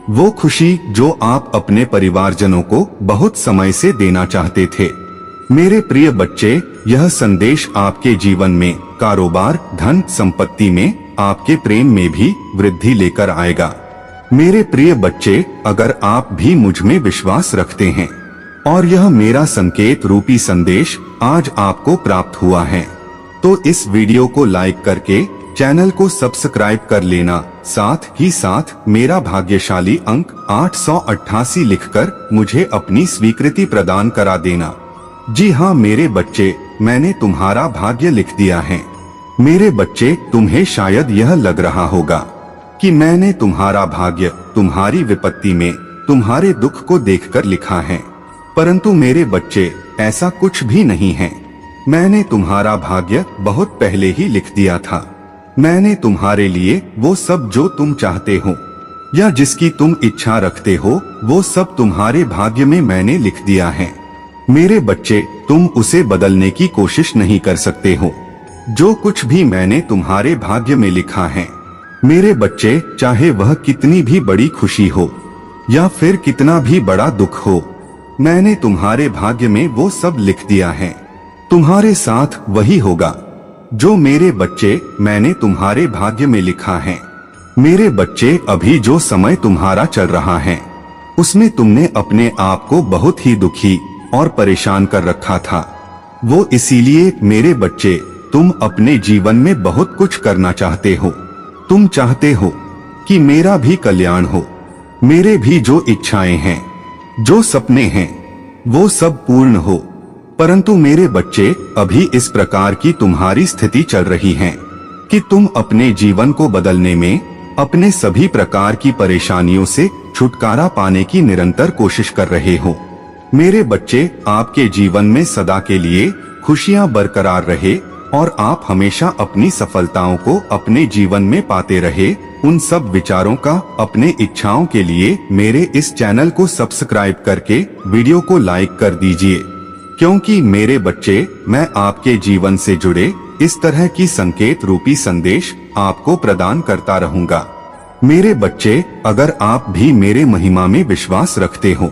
वो खुशी जो आप अपने परिवारजनों को बहुत समय से देना चाहते थे। मेरे प्रिय बच्चे, यह संदेश आपके जीवन में कारोबार, धन संपत्ति में, आपके प्रेम में भी वृद्धि लेकर आएगा। मेरे प्रिय बच्चे, अगर आप भी मुझ में विश्वास रखते हैं और यह मेरा संकेत रूपी संदेश आज आपको प्राप्त हुआ है तो इस वीडियो को लाइक करके चैनल को सब्सक्राइब कर लेना। साथ ही साथ मेरा भाग्यशाली अंक 888 लिखकर मुझे अपनी स्वीकृति प्रदान करा देना। जी हाँ मेरे बच्चे, मैंने तुम्हारा भाग्य लिख दिया है। मेरे बच्चे, तुम्हें शायद यह लग रहा होगा कि मैंने तुम्हारा भाग्य तुम्हारी विपत्ति में तुम्हारे दुख को देखकर लिखा है, परंतु मेरे बच्चे, ऐसा कुछ भी नहीं है। मैंने तुम्हारा भाग्य बहुत पहले ही लिख दिया था। मैंने तुम्हारे लिए वो सब जो तुम चाहते हो या जिसकी तुम इच्छा रखते हो, वो सब तुम्हारे भाग्य में मैंने लिख दिया है। मेरे बच्चे, तुम उसे बदलने की कोशिश नहीं कर सकते हो। जो कुछ भी मैंने तुम्हारे भाग्य में लिखा है मेरे बच्चे, चाहे वह कितनी भी बड़ी खुशी हो या फिर कितना भी बड़ा दुख हो, मैंने तुम्हारे भाग्य में वो सब लिख दिया है। तुम्हारे साथ वही होगा जो मेरे बच्चे मैंने तुम्हारे भाग्य में लिखा है। मेरे बच्चे, अभी जो समय तुम्हारा चल रहा है उसमें तुमने अपने आप को बहुत ही दुखी और परेशान कर रखा था। वो इसीलिए मेरे बच्चे, तुम अपने जीवन में बहुत कुछ करना चाहते हो। तुम चाहते हो कि मेरा भी कल्याण हो, मेरे भी जो इच्छाएं हैं, जो सपने हैं, वो सब पूर्ण हो। परंतु मेरे बच्चे, अभी इस प्रकार की तुम्हारी स्थिति चल रही है कि तुम अपने जीवन को बदलने में, अपने सभी प्रकार की परेशानियों से छुटकारा पाने की निरंतर कोशिश कर रहे हो। मेरे बच्चे, आपके जीवन में सदा के लिए खुशियां बरकरार रहे और आप हमेशा अपनी सफलताओं को अपने जीवन में पाते रहे, उन सब विचारों का, अपने इच्छाओं के लिए मेरे इस चैनल को सब्सक्राइब करके वीडियो को लाइक कर दीजिए, क्योंकि मेरे बच्चे, मैं आपके जीवन से जुड़े इस तरह की संकेत रूपी संदेश आपको प्रदान करता रहूंगा। मेरे बच्चे, अगर आप भी मेरे महिमा में विश्वास रखते हो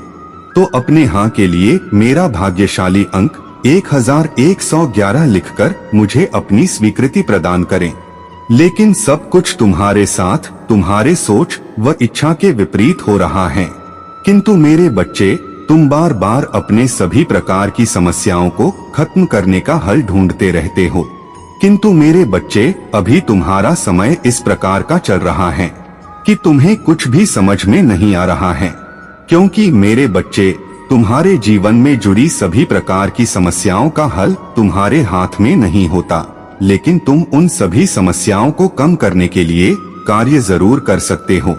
तो अपने हाँ के लिए मेरा भाग्यशाली अंक 1111 लिखकर मुझे अपनी स्वीकृति प्रदान करें। लेकिन सब कुछ तुम्हारे साथ तुम्हारे सोच व इच्छा के विपरीत हो रहा है। किंतु मेरे बच्चे, तुम बार बार अपने सभी प्रकार की समस्याओं को खत्म करने का हल ढूंढते रहते हो। किंतु मेरे बच्चे, अभी तुम्हारा समय इस प्रकार का चल रहा है कि तुम्हें कुछ भी समझ में नहीं आ रहा है। क्योंकि मेरे बच्चे, तुम्हारे जीवन में जुड़ी सभी प्रकार की समस्याओं का हल तुम्हारे हाथ में नहीं होता, लेकिन तुम उन सभी समस्याओं को कम करने के लिए कार्य जरूर कर सकते हो।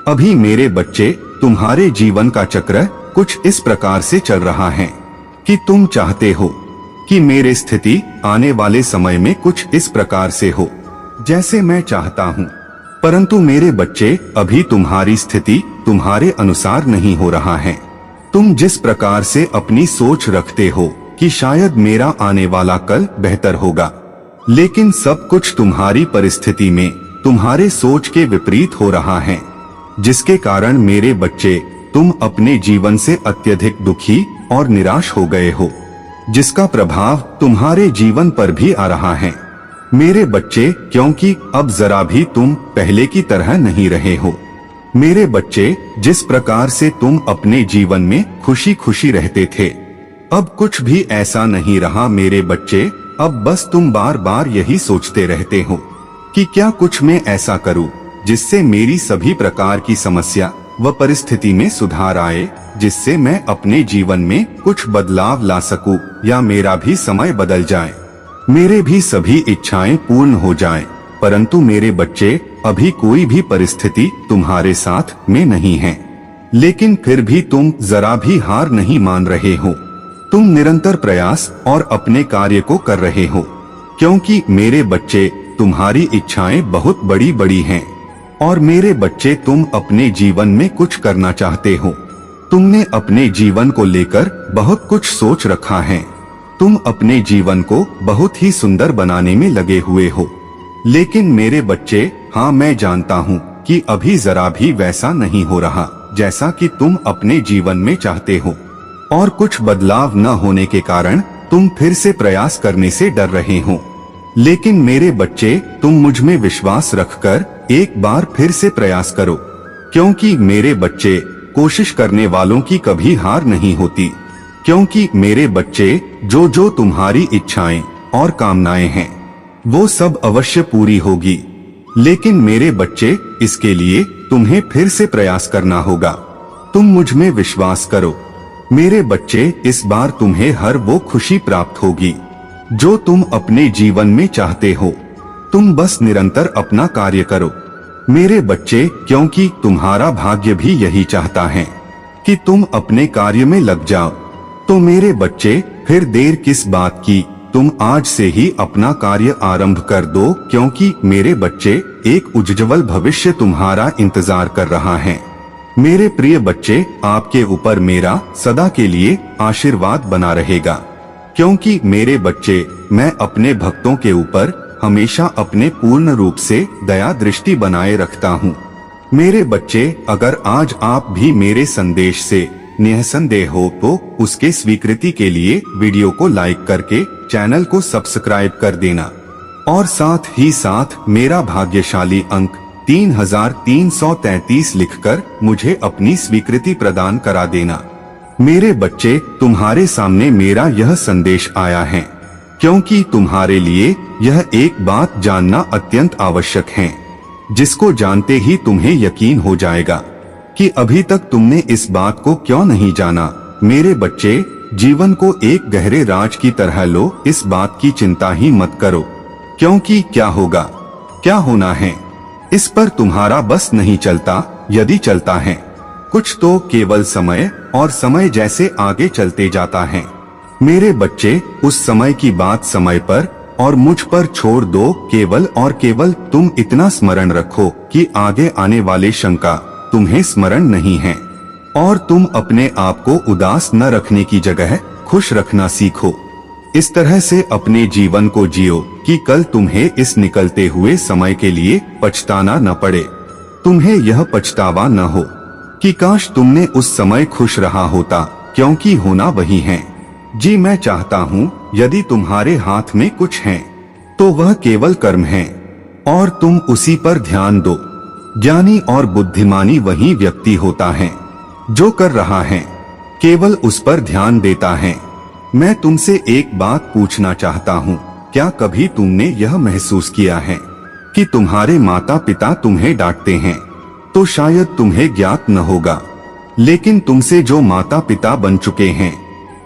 अभी मेरे बच्चे, तुम्हारे जीवन का चक्र कुछ इस प्रकार से चल रहा है कि तुम चाहते हो कि मेरी स्थिति आने वाले समय में कुछ इस प्रकार से हो जैसे मैं चाहता हूँ। परंतु मेरे बच्चे, अभी तुम्हारी स्थिति तुम्हारे अनुसार नहीं हो रहा है। तुम जिस प्रकार से अपनी सोच रखते हो कि शायद मेरा आने वाला कल बेहतर होगा, लेकिन सब कुछ तुम्हारी परिस्थिति में तुम्हारे सोच के विपरीत हो रहा है, जिसके कारण मेरे बच्चे, तुम अपने जीवन से अत्यधिक दुखी और निराश हो गए हो, जिसका प्रभाव तुम्हारे जीवन पर भी आ रहा है। मेरे बच्चे, क्योंकि अब जरा भी तुम पहले की तरह नहीं रहे हो। मेरे बच्चे, जिस प्रकार से तुम अपने जीवन में खुशी खुशी रहते थे, अब कुछ भी ऐसा नहीं रहा मेरे बच्चे। अब बस तुम बार बार यही सोचते रहते हो कि क्या कुछ मैं ऐसा करूं जिससे मेरी सभी प्रकार की समस्या व परिस्थिति में सुधार आए, जिससे मैं अपने जीवन में कुछ बदलाव ला सकूं या मेरा भी समय बदल जाए, मेरे भी सभी इच्छाएं पूर्ण हो जाएं। परंतु मेरे बच्चे, अभी कोई भी परिस्थिति तुम्हारे साथ में नहीं है, लेकिन फिर भी तुम जरा भी हार नहीं मान रहे हो। तुम निरंतर प्रयास और अपने कार्य को कर रहे हो, क्योंकि मेरे बच्चे, तुम्हारी इच्छाएं बहुत बड़ी बड़ी हैं। और मेरे बच्चे, तुम अपने जीवन में कुछ करना चाहते हो। तुमने अपने जीवन को लेकर बहुत कुछ सोच रखा है। तुम अपने जीवन को बहुत ही सुंदर बनाने में लगे हुए हो। लेकिन मेरे बच्चे, हाँ, मैं जानता हूँ कि अभी जरा भी वैसा नहीं हो रहा जैसा कि तुम अपने जीवन में चाहते हो, और कुछ बदलाव न होने के कारण तुम फिर से प्रयास करने से डर रहे हो। लेकिन मेरे बच्चे, तुम मुझ में विश्वास रखकर एक बार फिर से प्रयास करो, क्योंकि मेरे बच्चे, कोशिश करने वालों की कभी हार नहीं होती। क्योंकि मेरे बच्चे, जो जो तुम्हारी इच्छाएं और कामनाएं हैं, वो सब अवश्य पूरी होगी। लेकिन मेरे बच्चे, इसके लिए तुम्हें फिर से प्रयास करना होगा। तुम मुझ में विश्वास करो मेरे बच्चे, इस बार तुम्हें हर वो खुशी प्राप्त होगी जो तुम अपने जीवन में चाहते हो। तुम बस निरंतर अपना कार्य करो मेरे बच्चे, क्योंकि तुम्हारा भाग्य भी यही चाहता है कि तुम अपने कार्य में लग जाओ। तो मेरे बच्चे, फिर देर किस बात की, तुम आज से ही अपना कार्य आरंभ कर दो, क्योंकि मेरे बच्चे, एक उज्ज्वल भविष्य तुम्हारा इंतजार कर रहा है। मेरे प्रिय बच्चे, आपके ऊपर मेरा सदा के लिए आशीर्वाद बना रहेगा, क्योंकि मेरे बच्चे, मैं अपने भक्तों के ऊपर हमेशा अपने पूर्ण रूप से दया दृष्टि बनाए रखता हूँ। मेरे बच्चे, अगर आज आप भी मेरे संदेश से निसंदेह हो तो उसके स्वीकृति के लिए वीडियो को लाइक करके चैनल को सब्सक्राइब कर देना, और साथ ही साथ मेरा भाग्यशाली अंक 3333 लिखकर मुझे अपनी स्वीकृति प्रदान करा देना। मेरे बच्चे, तुम्हारे सामने मेरा यह संदेश आया है, क्योंकि तुम्हारे लिए यह एक बात जानना अत्यंत आवश्यक है, जिसको जानते ही तुम्हें यकीन हो जाएगा कि अभी तक तुमने इस बात को क्यों नहीं जाना। मेरे बच्चे, जीवन को एक गहरे राज की तरह लो, इस बात की चिंता ही मत करो, क्योंकि क्या होगा, क्या होना है, इस पर तुम्हारा बस नहीं चलता। यदि चलता है कुछ तो केवल समय, और समय जैसे आगे चलते जाता है। मेरे बच्चे, उस समय की बात समय पर और मुझ पर छोड़ दो। केवल और केवल तुम इतना स्मरण रखो कि आगे आने वाले शंका तुम्हें स्मरण नहीं है, और तुम अपने आप को उदास न रखने की जगह खुश रखना सीखो। इस तरह से अपने जीवन को जियो कि कल तुम्हें इस निकलते हुए समय के लिए पछताना न पड़े। तुम्हें यह पछतावा न हो कि काश तुमने उस समय खुश रहा होता, क्योंकि होना वही है। जी, मैं चाहता हूँ यदि तुम्हारे हाथ में कुछ है तो वह केवल कर्म है। और तुम उसी पर ध्यान दो। ज्ञानी और बुद्धिमानी वही व्यक्ति होता है जो कर रहा है केवल उस पर ध्यान देता है। मैं तुमसे एक बात पूछना चाहता हूँ, क्या कभी तुमने यह महसूस किया है कि तुम्हारे माता पिता तुम्हें डांटते हैं? तो शायद तुम्हें ज्ञात न होगा, लेकिन तुमसे जो माता पिता बन चुके हैं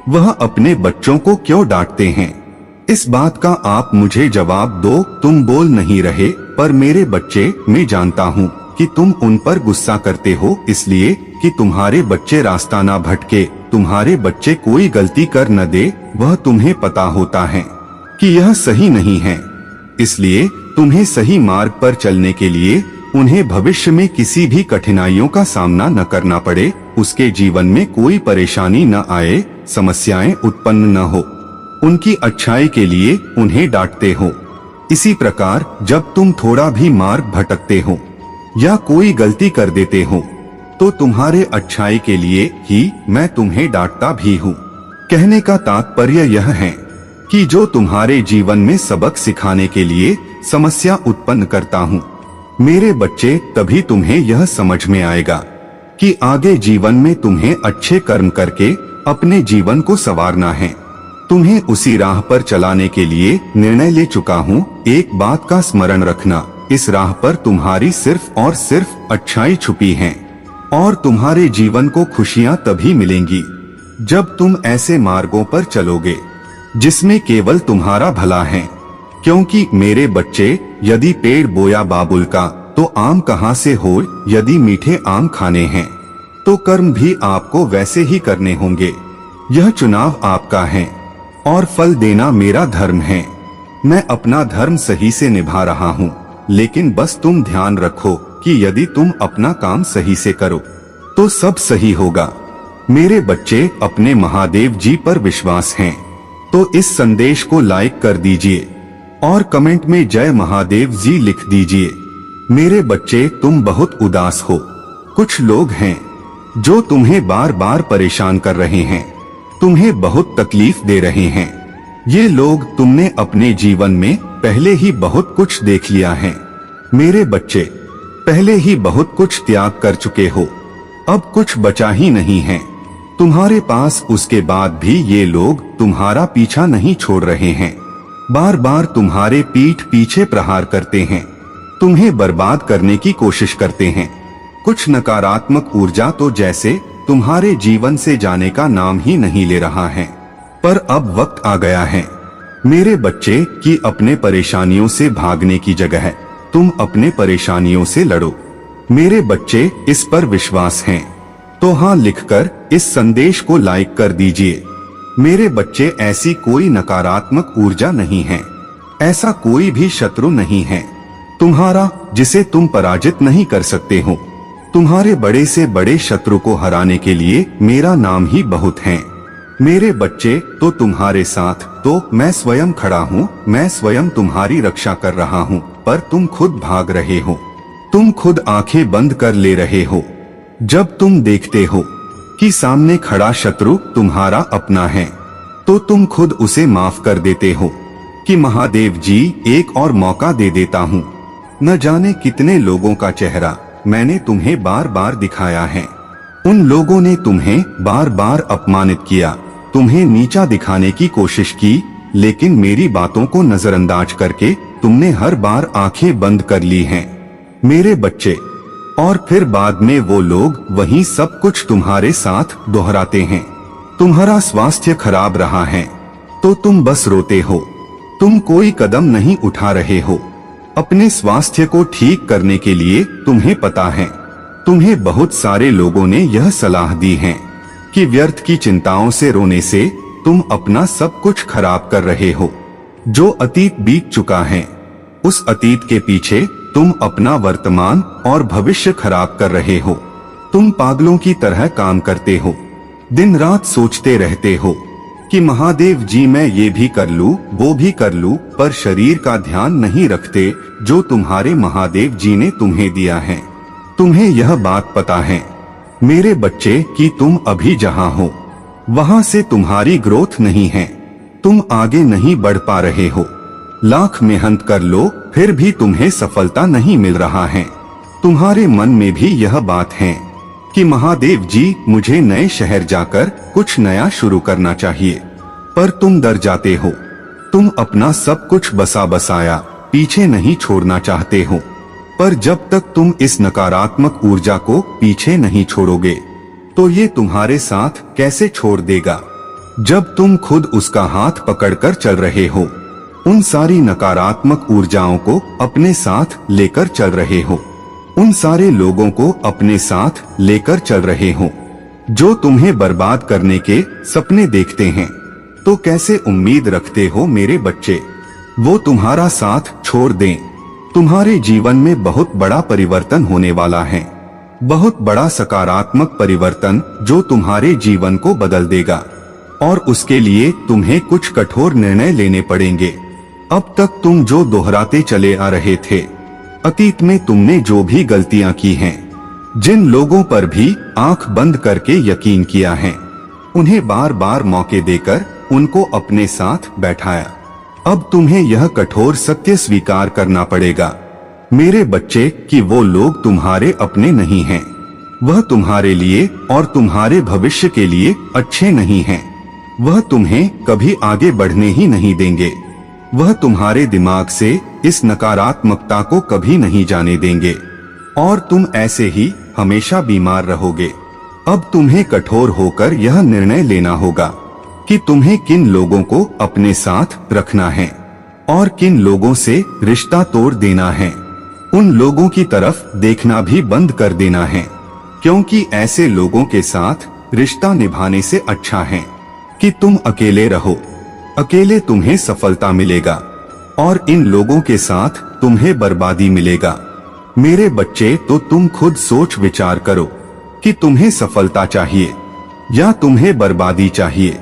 वह अपने बच्चों को क्यों डांटते हैं? इस बात का आप मुझे जवाब दो। तुम बोल नहीं रहे, पर मेरे बच्चे, मैं जानता हूँ कि तुम उन पर गुस्सा करते हो इसलिए कि तुम्हारे बच्चे रास्ता ना भटके, तुम्हारे बच्चे कोई गलती कर न दे। वह तुम्हें पता होता है कि यह सही नहीं है, इसलिए तुम्हें सही मार्ग पर चलने के लिए उन्हें भविष्य में किसी भी कठिनाइयों का सामना न करना पड़े, उसके जीवन में कोई परेशानी न आए, समस्याएं उत्पन्न न हो, उनकी अच्छाई के लिए उन्हें डांटते हो। इसी प्रकार जब तुम थोड़ा भी मार्ग भटकते हो या कोई गलती कर देते हो तो तुम्हारे अच्छाई के लिए ही मैं तुम्हें डांटता भी हूँ। कहने का तात्पर्य यह है कि जो तुम्हारे जीवन में सबक सिखाने के लिए समस्या उत्पन्न करता हूँ मेरे बच्चे, तभी तुम्हें यह समझ में आएगा कि आगे जीवन में तुम्हें अच्छे कर्म करके अपने जीवन को संवारना है। तुम्हें उसी राह पर चलाने के लिए निर्णय ले चुका हूँ। एक बात का स्मरण रखना, इस राह पर तुम्हारी सिर्फ और सिर्फ अच्छाई छुपी है और तुम्हारे जीवन को खुशियाँ तभी मिलेंगी जब तुम ऐसे मार्गों पर चलोगे जिसमें केवल तुम्हारा भला है। क्योंकि मेरे बच्चे, यदि पेड़ बोया बाबुल का तो आम कहाँ से हो? यदि मीठे आम खाने हैं तो कर्म भी आपको वैसे ही करने होंगे। यह चुनाव आपका है और फल देना मेरा धर्म है। मैं अपना धर्म सही से निभा रहा हूँ, लेकिन बस तुम ध्यान रखो कि यदि तुम अपना काम सही से करो तो सब सही होगा। मेरे बच्चे, अपने महादेव जी पर विश्वास है तो इस संदेश को लाइक कर दीजिए और कमेंट में जय महादेव जी लिख दीजिए। मेरे बच्चे, तुम बहुत उदास हो। कुछ लोग हैं जो तुम्हें बार बार परेशान कर रहे हैं, तुम्हें बहुत तकलीफ दे रहे हैं। ये लोग, तुमने अपने जीवन में पहले ही बहुत कुछ देख लिया है। मेरे बच्चे, पहले ही बहुत कुछ त्याग कर चुके हो, अब कुछ बचा ही नहीं है तुम्हारे पास। उसके बाद भी ये लोग तुम्हारा पीछा नहीं छोड़ रहे हैं, बार बार तुम्हारे पीठ पीछे प्रहार करते हैं, तुम्हें बर्बाद करने की कोशिश करते हैं। कुछ नकारात्मक ऊर्जा तो जैसे तुम्हारे जीवन से जाने का नाम ही नहीं ले रहा है। पर अब वक्त आ गया है मेरे बच्चे कि अपने परेशानियों से भागने की जगह तुम अपने परेशानियों से लड़ो। मेरे बच्चे, इस पर विश्वास है तो हाँ लिखकर इस संदेश को लाइक कर दीजिए। मेरे बच्चे, ऐसी कोई नकारात्मक ऊर्जा नहीं है, ऐसा कोई भी शत्रु नहीं है तुम्हारा जिसे तुम पराजित नहीं कर सकते हो। तुम्हारे बड़े से बड़े शत्रु को हराने के लिए मेरा नाम ही बहुत है। मेरे बच्चे, तो तुम्हारे साथ तो मैं स्वयं खड़ा हूँ, मैं स्वयं तुम्हारी रक्षा कर रहा हूँ, पर तुम खुद भाग रहे हो, तुम खुद आंखें बंद कर ले रहे हो। जब तुम देखते हो कि सामने खड़ा शत्रु तुम्हारा अपना है तो तुम खुद उसे माफ कर देते हो कि महादेव जी, एक और मौका दे देता हूँ। न जाने कितने लोगों का चेहरा मैंने तुम्हें बार बार दिखाया है। उन लोगों ने तुम्हें बार बार अपमानित किया, तुम्हें नीचा दिखाने की कोशिश की, लेकिन मेरी बातों को नजरअंदाज करके तुमने हर बार आंखें बंद कर ली हैं मेरे बच्चे। और फिर बाद में वो लोग वही सब कुछ तुम्हारे साथ दोहराते हैं। तुम्हारा स्वास्थ्य खराब रहा है तो तुम बस रोते हो, तुम कोई कदम नहीं उठा रहे हो अपने स्वास्थ्य को ठीक करने के लिए। तुम्हें पता है, तुम्हें बहुत सारे लोगों ने यह सलाह दी है कि व्यर्थ की चिंताओं से रोने से तुम अपना सब कुछ खराब कर रहे हो। जो अतीत बीत चुका है, उस अतीत के पीछे तुम अपना वर्तमान और भविष्य खराब कर रहे हो। तुम पागलों की तरह काम करते हो, दिन रात सोचते रहते हो कि महादेव जी, मैं ये भी कर लूं, वो भी कर लूं, पर शरीर का ध्यान नहीं रखते जो तुम्हारे महादेव जी ने तुम्हें दिया है। तुम्हें यह बात पता है मेरे बच्चे कि तुम अभी जहां हो वहां से तुम्हारी ग्रोथ नहीं है, तुम आगे नहीं बढ़ पा रहे हो। लाख मेहनत कर लो फिर भी तुम्हें सफलता नहीं मिल रहा है। तुम्हारे मन में भी यह बात है कि महादेव जी मुझे नए शहर जाकर कुछ नया शुरू करना चाहिए, पर तुम डर जाते हो। तुम अपना सब कुछ बसा बसाया पीछे नहीं छोड़ना चाहते हो, पर जब तक तुम इस नकारात्मक ऊर्जा को पीछे नहीं छोड़ोगे तो ये तुम्हारे साथ कैसे छोड़ देगा। जब तुम खुद उसका हाथ पकड़कर चल रहे हो, उन सारी नकारात्मक ऊर्जाओं को अपने साथ लेकर चल रहे हो, उन सारे लोगों को अपने साथ लेकर चल रहे हो जो तुम्हें बर्बाद करने के सपने देखते हैं, तो कैसे उम्मीद रखते हो मेरे बच्चे वो तुम्हारा साथ छोड़ दें। तुम्हारे जीवन में बहुत बड़ा परिवर्तन होने वाला है, बहुत बड़ा सकारात्मक परिवर्तन जो तुम्हारे जीवन को बदल देगा, और उसके लिए तुम्हें कुछ कठोर निर्णय लेने पड़ेंगे। अब तक तुम जो दोहराते चले आ रहे थे, अतीत में तुमने जो भी गलतियां की हैं, जिन लोगों पर भी आंख बंद करके यकीन किया है, उन्हें बार बार मौके देकर उनको अपने साथ बैठाया। अब तुम्हें यह कठोर सत्य स्वीकार करना पड़ेगा मेरे बच्चे कि वो लोग तुम्हारे अपने नहीं हैं। वह तुम्हारे लिए और तुम्हारे भविष्य के लिए अच्छे नहीं हैं। वह तुम्हें कभी आगे बढ़ने ही नहीं देंगे। वह तुम्हारे दिमाग से इस नकारात्मकता को कभी नहीं जाने देंगे, और तुम ऐसे ही हमेशा बीमार रहोगे। अब तुम्हें कठोर होकर यह निर्णय लेना होगा कि तुम्हें किन लोगों को अपने साथ रखना है और किन लोगों से रिश्ता तोड़ देना है। उन लोगों की तरफ देखना भी बंद कर देना है, क्योंकि ऐसे लोगों के साथ रिश्ता निभाने से अच्छा है कि तुम अकेले रहो। अकेले तुम्हें सफलता मिलेगा और इन लोगों के साथ तुम्हें बर्बादी मिलेगा। मेरे बच्चे, तो तुम खुद सोच विचार करो कि तुम्हें सफलता चाहिए या तुम्हें बर्बादी चाहिए।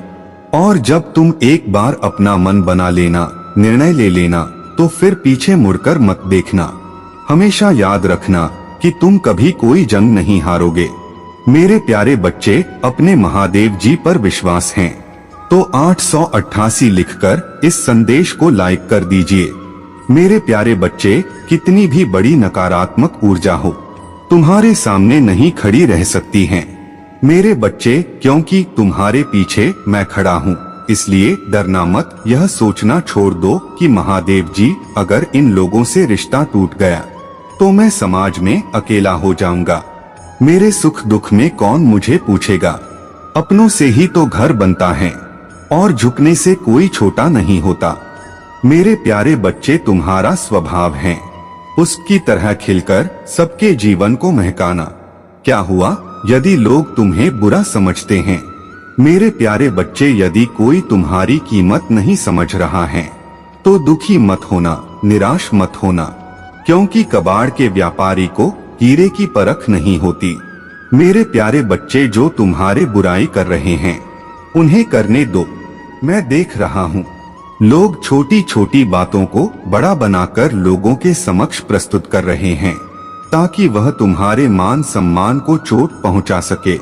और जब तुम एक बार अपना मन बना लेना, निर्णय ले लेना, तो फिर पीछे मुड़कर मत देखना। हमेशा याद रखना कि तुम कभी कोई जंग नहीं हारोगे। मेरे प्यारे बच्चे, अपने महादेव जी पर विश्वास है तो 888 लिखकर इस संदेश को लाइक कर दीजिए। मेरे प्यारे बच्चे, कितनी भी बड़ी नकारात्मक ऊर्जा हो, तुम्हारे सामने नहीं खड़ी रह सकती हैं। मेरे बच्चे, क्योंकि तुम्हारे पीछे मैं खड़ा हूँ, इसलिए डरना मत। यह सोचना छोड़ दो कि महादेव जी, अगर इन लोगों से रिश्ता टूट गया तो मैं समाज में अकेला हो जाऊंगा। मेरे सुख दुख में कौन मुझे पूछेगा। अपनों से ही तो घर बनता है और झुकने से कोई छोटा नहीं होता। मेरे प्यारे बच्चे, तुम्हारा स्वभाव है उसकी तरह खिलकर सबके जीवन को महकाना। क्या हुआ यदि लोग तुम्हें बुरा समझते हैं? मेरे प्यारे बच्चे, यदि कोई तुम्हारी कीमत नहीं समझ रहा है तो दुखी मत होना, निराश मत होना, क्योंकि कबाड़ के व्यापारी को हीरे की परख नहीं होती। मेरे प्यारे बच्चे, जो तुम्हारे बुराई कर रहे हैं उन्हें करने दो। मैं देख रहा हूँ लोग छोटी छोटी बातों को बड़ा बनाकर लोगों के समक्ष प्रस्तुत कर रहे हैं ताकि वह तुम्हारे मान सम्मान को चोट पहुंचा सके।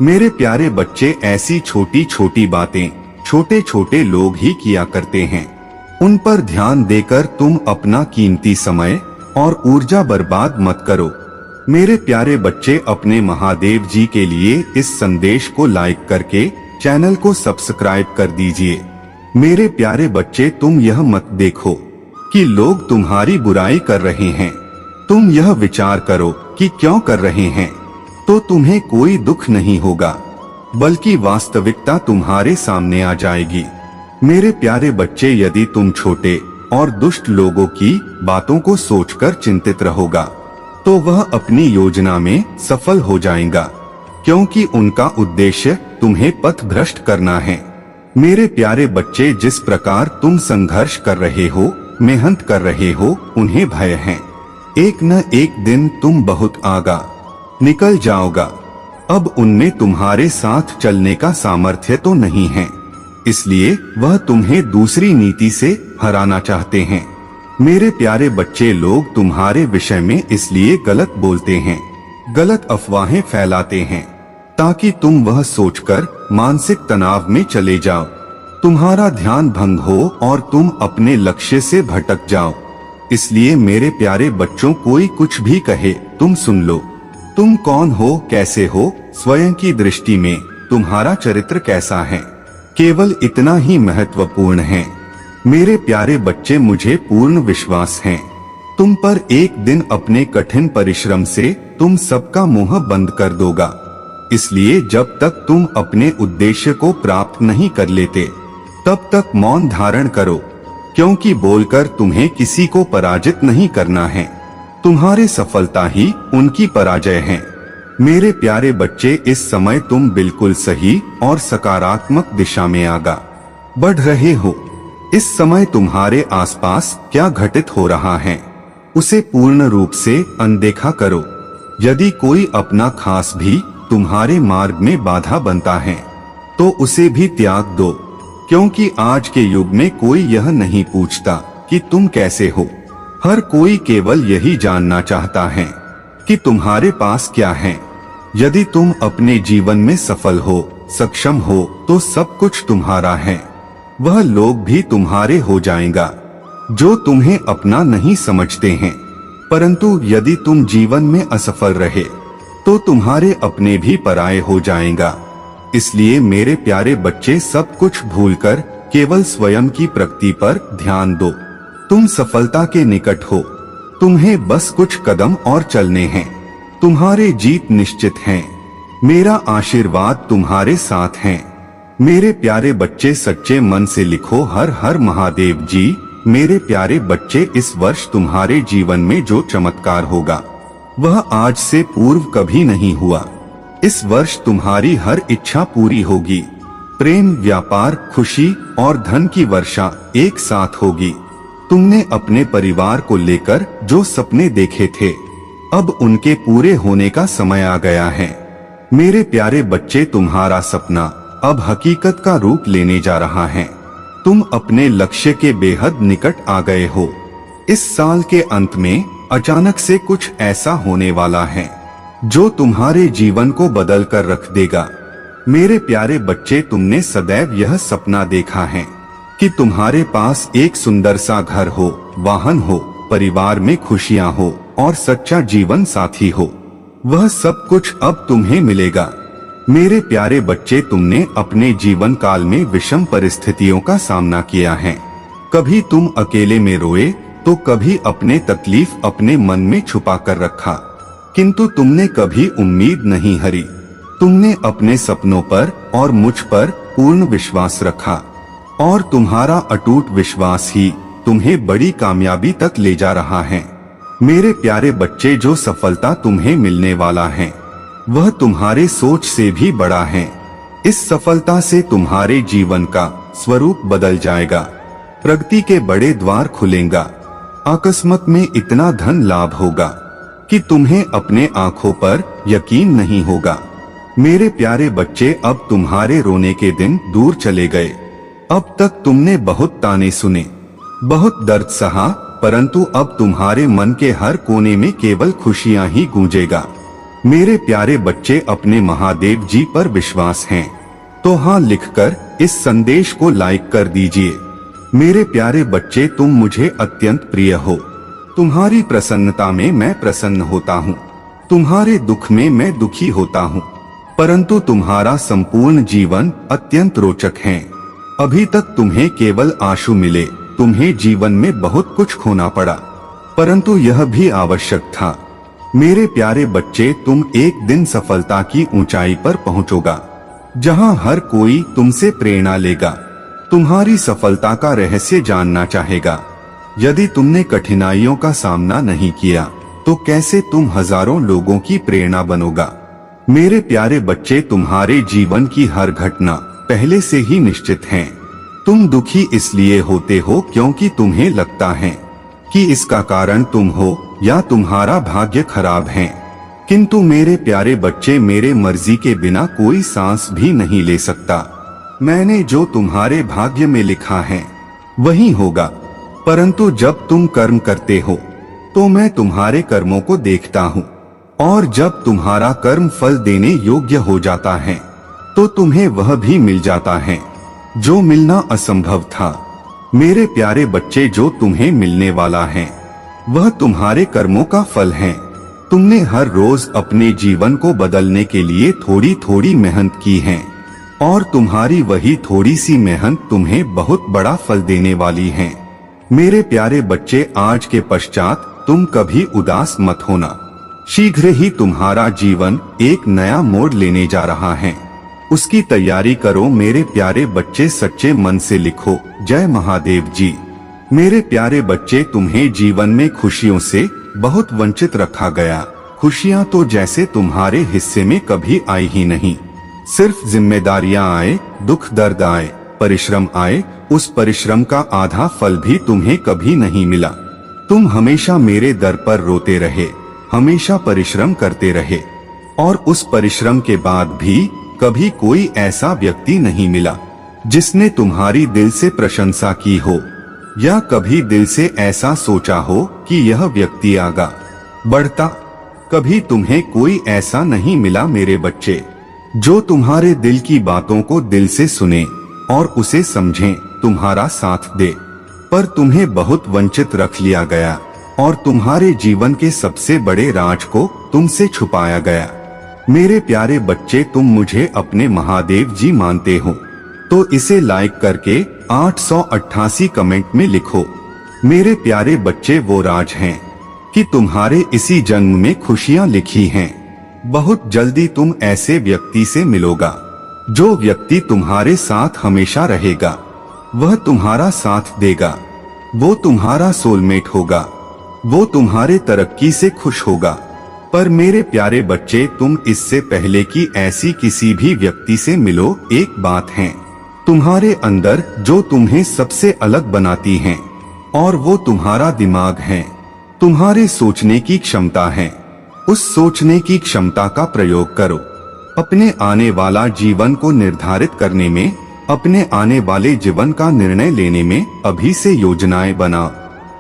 मेरे प्यारे बच्चे, ऐसी छोटी छोटी बातें छोटे छोटे लोग ही किया करते हैं। उन पर ध्यान देकर तुम अपना कीमती समय और ऊर्जा बर्बाद मत करो। मेरे प्यारे बच्चे, अपने महादेव जी के लिए इस संदेश को लाइक करके चैनल को सब्सक्राइब कर दीजिए। मेरे प्यारे बच्चे, तुम यह मत देखो कि लोग तुम्हारी बुराई कर रहे हैं। तुम यह विचार करो कि क्यों कर रहे हैं, तो तुम्हें कोई दुख नहीं होगा, बल्कि वास्तविकता तुम्हारे सामने आ जाएगी। मेरे प्यारे बच्चे, यदि तुम छोटे और दुष्ट लोगों की बातों को सोचकर चिंतित रहोगा तो वह अपनी योजना में सफल हो जाएगा, क्योंकि उनका उद्देश्य तुम्हें पथ भ्रष्ट करना है। मेरे प्यारे बच्चे, जिस प्रकार तुम संघर्ष कर रहे हो, मेहनत कर रहे हो, उन्हें भय है एक न एक दिन तुम बहुत आगा निकल जाओगा। अब उनमें तुम्हारे साथ चलने का सामर्थ्य तो नहीं है, इसलिए वह तुम्हें दूसरी नीति से हराना चाहते हैं। मेरे प्यारे बच्चे, लोग तुम्हारे विषय में इसलिए गलत बोलते हैं, गलत अफवाहें फैलाते हैं ताकि तुम वह सोचकर मानसिक तनाव में चले जाओ। तुम्हारा ध्यान भंग हो और तुम अपने लक्ष्य से भटक जाओ। इसलिए मेरे प्यारे बच्चों, कोई कुछ भी कहे तुम सुन लो। तुम कौन हो, कैसे हो, स्वयं की दृष्टि में तुम्हारा चरित्र कैसा है, केवल इतना ही महत्वपूर्ण है। मेरे प्यारे बच्चे, मुझे पूर्ण विश्वास है तुम पर एक दिन अपने कठिन परिश्रम से तुम सबका मुंह बंद कर दोगा। इसलिए जब तक तुम अपने उद्देश्य को प्राप्त नहीं कर लेते तब तक मौन धारण करो, क्योंकि बोलकर तुम्हें किसी को पराजित नहीं करना है। तुम्हारी सफलता ही उनकी पराजय है। मेरे प्यारे बच्चे, इस समय तुम बिल्कुल सही और सकारात्मक दिशा में आगे बढ़ रहे हो। इस समय तुम्हारे आसपास क्या घटित हो रहा है उसे पूर्ण रूप से अनदेखा करो। यदि कोई अपना खास भी तुम्हारे मार्ग में बाधा बनता है तो उसे भी त्याग दो, क्योंकि आज के युग में कोई यह नहीं पूछता कि तुम कैसे हो। हर कोई केवल यही जानना चाहता है कि तुम्हारे पास क्या है। यदि तुम अपने जीवन में सफल हो, सक्षम हो, तो सब कुछ तुम्हारा है। वह लोग भी तुम्हारे हो जाएगा जो तुम्हें अपना नहीं समझते हैं। परंतु यदि तुम जीवन में असफल रहे तो तुम्हारे अपने भी पराये हो जाएगा। इसलिए मेरे प्यारे बच्चे, सब कुछ भूलकर केवल स्वयं की प्रगति पर ध्यान दो। तुम सफलता के निकट हो, तुम्हें बस कुछ कदम और चलने हैं। तुम्हारे जीत निश्चित है। मेरा आशीर्वाद तुम्हारे साथ है। मेरे प्यारे बच्चे, सच्चे मन से लिखो हर हर महादेव जी। मेरे प्यारे बच्चे, इस वर्ष तुम्हारे जीवन में जो चमत्कार होगा वह आज से पूर्व कभी नहीं हुआ। इस वर्ष तुम्हारी हर इच्छा पूरी होगी। प्रेम, व्यापार, खुशी और धन की वर्षा एक साथ होगी। तुमने अपने परिवार को लेकर जो सपने देखे थे अब उनके पूरे होने का समय आ गया है। मेरे प्यारे बच्चे, तुम्हारा सपना अब हकीकत का रूप लेने जा रहा है। तुम अपने लक्ष्य के बेहद निकट आ गए हो। इस साल के अंत में अचानक से कुछ ऐसा होने वाला है जो तुम्हारे जीवन को बदल कर रख देगा। मेरे प्यारे बच्चे, तुमने सदैव यह सपना देखा है कि तुम्हारे पास एक सुंदर सा घर हो, वाहन हो, परिवार में खुशियां हो और सच्चा जीवन साथी हो। वह सब कुछ अब तुम्हें मिलेगा। मेरे प्यारे बच्चे, तुमने अपने जीवन काल में विषम परिस्थितियों का सामना किया है। कभी तुम अकेले में रोए तो कभी अपने तकलीफ अपने मन में छुपा कर रखा, किंतु तुमने कभी उम्मीद नहीं हारी। तुमने अपने सपनों पर और मुझ पर पूर्ण विश्वास रखा और तुम्हारा अटूट विश्वास ही तुम्हें बड़ी कामयाबी तक ले जा रहा है। मेरे प्यारे बच्चे, जो सफलता तुम्हें मिलने वाला है वह तुम्हारे सोच से भी बड़ा है। इस सफलता से तुम्हारे जीवन का स्वरूप बदल जाएगा। प्रगति के बड़े द्वार खुलेंगे। अकस्मात में इतना धन लाभ होगा कि तुम्हें अपने आंखों पर यकीन नहीं होगा। मेरे प्यारे बच्चे, अब तुम्हारे रोने के दिन दूर चले गए। अब तक तुमने बहुत ताने सुने, बहुत दर्द सहा, परंतु अब तुम्हारे मन के हर कोने में केवल खुशियां ही गूंजेगा। मेरे प्यारे बच्चे, अपने महादेव जी पर विश्वास है तो हाँ लिखकर इस संदेश को लाइक कर दीजिए। मेरे प्यारे बच्चे, तुम मुझे अत्यंत प्रिय हो। तुम्हारी प्रसन्नता में मैं प्रसन्न होता हूँ, तुम्हारे दुख में मैं दुखी होता हूँ, परंतु तुम्हारा संपूर्ण जीवन अत्यंत रोचक है। अभी तक तुम्हें केवल आंसू मिले, तुम्हें जीवन में बहुत कुछ खोना पड़ा, परंतु यह भी आवश्यक था। मेरे प्यारे बच्चे, तुम एक दिन सफलता की ऊंचाई पर पहुंचोगा जहां हर कोई तुमसे प्रेरणा लेगा, तुम्हारी सफलता का रहस्य जानना चाहेगा। यदि तुमने कठिनाइयों का सामना नहीं किया तो कैसे तुम हजारों लोगों की प्रेरणा बनोगा। मेरे प्यारे बच्चे, तुम्हारे जीवन की हर घटना पहले से ही निश्चित है। तुम दुखी इसलिए होते हो क्योंकि तुम्हें लगता है कि इसका कारण तुम हो या तुम्हारा भाग्य खराब है, किंतु मेरे प्यारे बच्चे, मेरे मर्जी के बिना कोई सांस भी नहीं ले सकता। मैंने जो तुम्हारे भाग्य में लिखा है वही होगा, परंतु जब तुम कर्म करते हो तो मैं तुम्हारे कर्मों को देखता हूँ, और जब तुम्हारा कर्म फल देने योग्य हो जाता है तो तुम्हें वह भी मिल जाता है। जो मिलना असंभव था। मेरे प्यारे बच्चे, जो तुम्हें मिलने वाला है वह तुम्हारे कर्मों का फल है। तुमने हर रोज अपने जीवन को बदलने के लिए थोड़ी थोड़ी मेहनत की है और तुम्हारी वही थोड़ी सी मेहनत तुम्हें बहुत बड़ा फल देने वाली है। मेरे प्यारे बच्चे, आज के पश्चात तुम कभी उदास मत होना। शीघ्र ही तुम्हारा जीवन एक नया मोड़ लेने जा रहा है, उसकी तैयारी करो। मेरे प्यारे बच्चे, सच्चे मन से लिखो, जय महादेव जी। मेरे प्यारे बच्चे, तुम्हें जीवन में खुशियों से बहुत वंचित रखा गया। खुशियां तो जैसे तुम्हारे हिस्से में कभी आई ही नहीं। सिर्फ जिम्मेदारियां आए, दुख दर्द आए, परिश्रम आए। उस परिश्रम का आधा फल भी तुम्हें कभी नहीं मिला। तुम हमेशा मेरे दर पर रोते रहे, हमेशा परिश्रम करते रहे और उस परिश्रम के बाद भी कभी कोई ऐसा व्यक्ति नहीं मिला जिसने तुम्हारी दिल से प्रशंसा की हो या कभी दिल से ऐसा सोचा हो कि यह व्यक्ति आगे बढ़ता। कभी तुम्हें कोई ऐसा नहीं मिला मेरे बच्चे, जो तुम्हारे दिल की बातों को दिल से सुने और उसे समझे, तुम्हारा साथ दे। पर तुम्हें बहुत वंचित रख लिया गया और तुम्हारे जीवन के सबसे बड़े राज को तुमसे छुपाया गया। मेरे प्यारे बच्चे, तुम मुझे अपने महादेव जी मानते हो तो इसे लाइक करके 888 कमेंट में लिखो। मेरे प्यारे बच्चे, वो राज हैं कि तुम्हारे इसी जन्म में खुशियां लिखी हैं। बहुत जल्दी तुम ऐसे व्यक्ति से मिलोगा जो व्यक्ति तुम्हारे साथ हमेशा रहेगा। वह तुम्हारा साथ देगा, वो तुम्हारा सोलमेट होगा, वो तुम्हारे तरक्की से खुश होगा। पर मेरे प्यारे बच्चे, तुम इससे पहले कि ऐसी किसी भी व्यक्ति से मिलो, एक बात है तुम्हारे अंदर जो तुम्हें सबसे अलग बनाती है और वो तुम्हारा दिमाग है, तुम्हारे सोचने की क्षमता है। उस सोचने की क्षमता का प्रयोग करो अपने आने वाला जीवन को निर्धारित करने में, अपने आने वाले जीवन का निर्णय लेने में। अभी से योजनाएं बनाओ,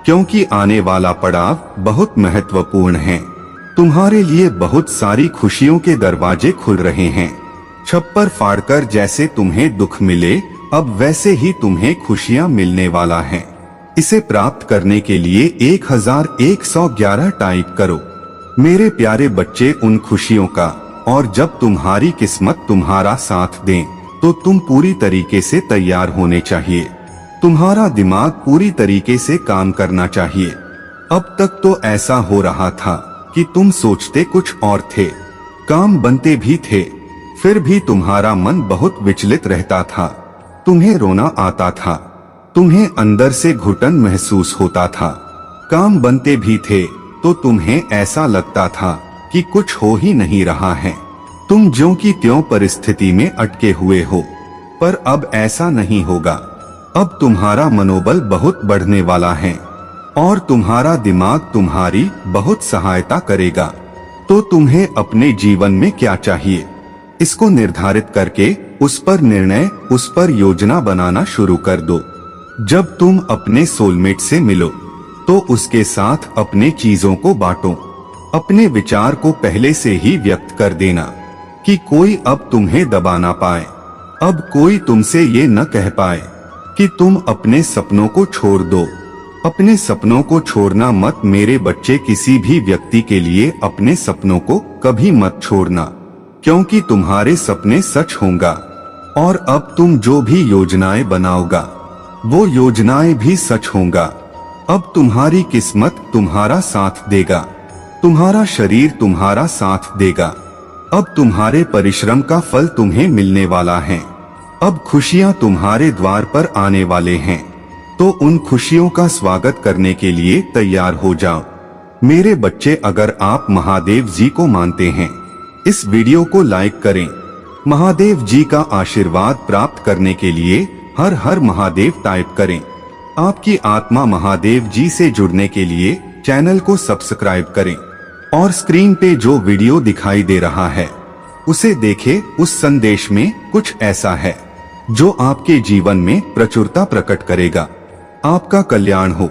क्योंकि आने वाला पड़ाव बहुत महत्वपूर्ण है। तुम्हारे लिए बहुत सारी खुशियों के दरवाजे खुल रहे हैं। छप्पर फाड़कर जैसे तुम्हें दुख मिले, अब वैसे ही तुम्हें खुशियां मिलने वाला है। इसे प्राप्त करने के लिए 1111 टाइप करो मेरे प्यारे बच्चे उन खुशियों का। और जब तुम्हारी किस्मत तुम्हारा साथ दे तो तुम पूरी तरीके से तैयार होने चाहिए। तुम्हारा दिमाग पूरी तरीके से काम करना चाहिए। अब तक तो ऐसा हो रहा था कि तुम सोचते कुछ और थे, काम बनते भी थे, फिर भी तुम्हारा मन बहुत विचलित रहता था। तुम्हें रोना आता था, तुम्हें अंदर से घुटन महसूस होता था। काम बनते भी थे तो तुम्हें ऐसा लगता था कि कुछ हो ही नहीं रहा है। तुम ज्यों की त्यों परिस्थिति में अटके हुए हो। पर अब ऐसा नहीं होगा। अब तुम्हारा मनोबल बहुत बढ़ने वाला है और तुम्हारा दिमाग तुम्हारी बहुत सहायता करेगा। तो तुम्हें अपने जीवन में क्या चाहिए, इसको निर्धारित करके उस पर निर्णय, उस पर योजना बनाना शुरू कर दो। जब तुम अपने सोलमेट से मिलो तो उसके साथ अपने चीजों को बांटो। अपने विचार को पहले से ही व्यक्त कर देना कि कोई अब तुम्हें दबा ना पाए। अब कोई तुमसे ये न कह पाए कि तुम अपने सपनों को छोड़ दो। अपने सपनों को छोड़ना मत मेरे बच्चे, किसी भी व्यक्ति के लिए अपने सपनों को कभी मत छोड़ना, क्योंकि तुम्हारे सपने सच होंगे। और अब तुम जो भी योजनाएं बनाओगा वो योजनाएं भी सच होंगा। अब तुम्हारी किस्मत तुम्हारा साथ देगा, तुम्हारा शरीर तुम्हारा साथ देगा। अब तुम्हारे परिश्रम का फल तुम्हें मिलने वाला है। अब खुशियां तुम्हारे द्वार पर आने वाले हैं, तो उन खुशियों का स्वागत करने के लिए तैयार हो जाओ। मेरे बच्चे, अगर आप महादेव जी को मानते हैं, इस वीडियो को लाइक करें। महादेव जी का आशीर्वाद प्राप्त करने के लिए हर हर महादेव टाइप करें। आपकी आत्मा महादेव जी से जुड़ने के लिए चैनल को सब्सक्राइब करें और स्क्रीन पे जो वीडियो दिखाई दे रहा है उसे देखें। उस संदेश में कुछ ऐसा है जो आपके जीवन में प्रचुरता प्रकट करेगा। आपका कल्याण हो।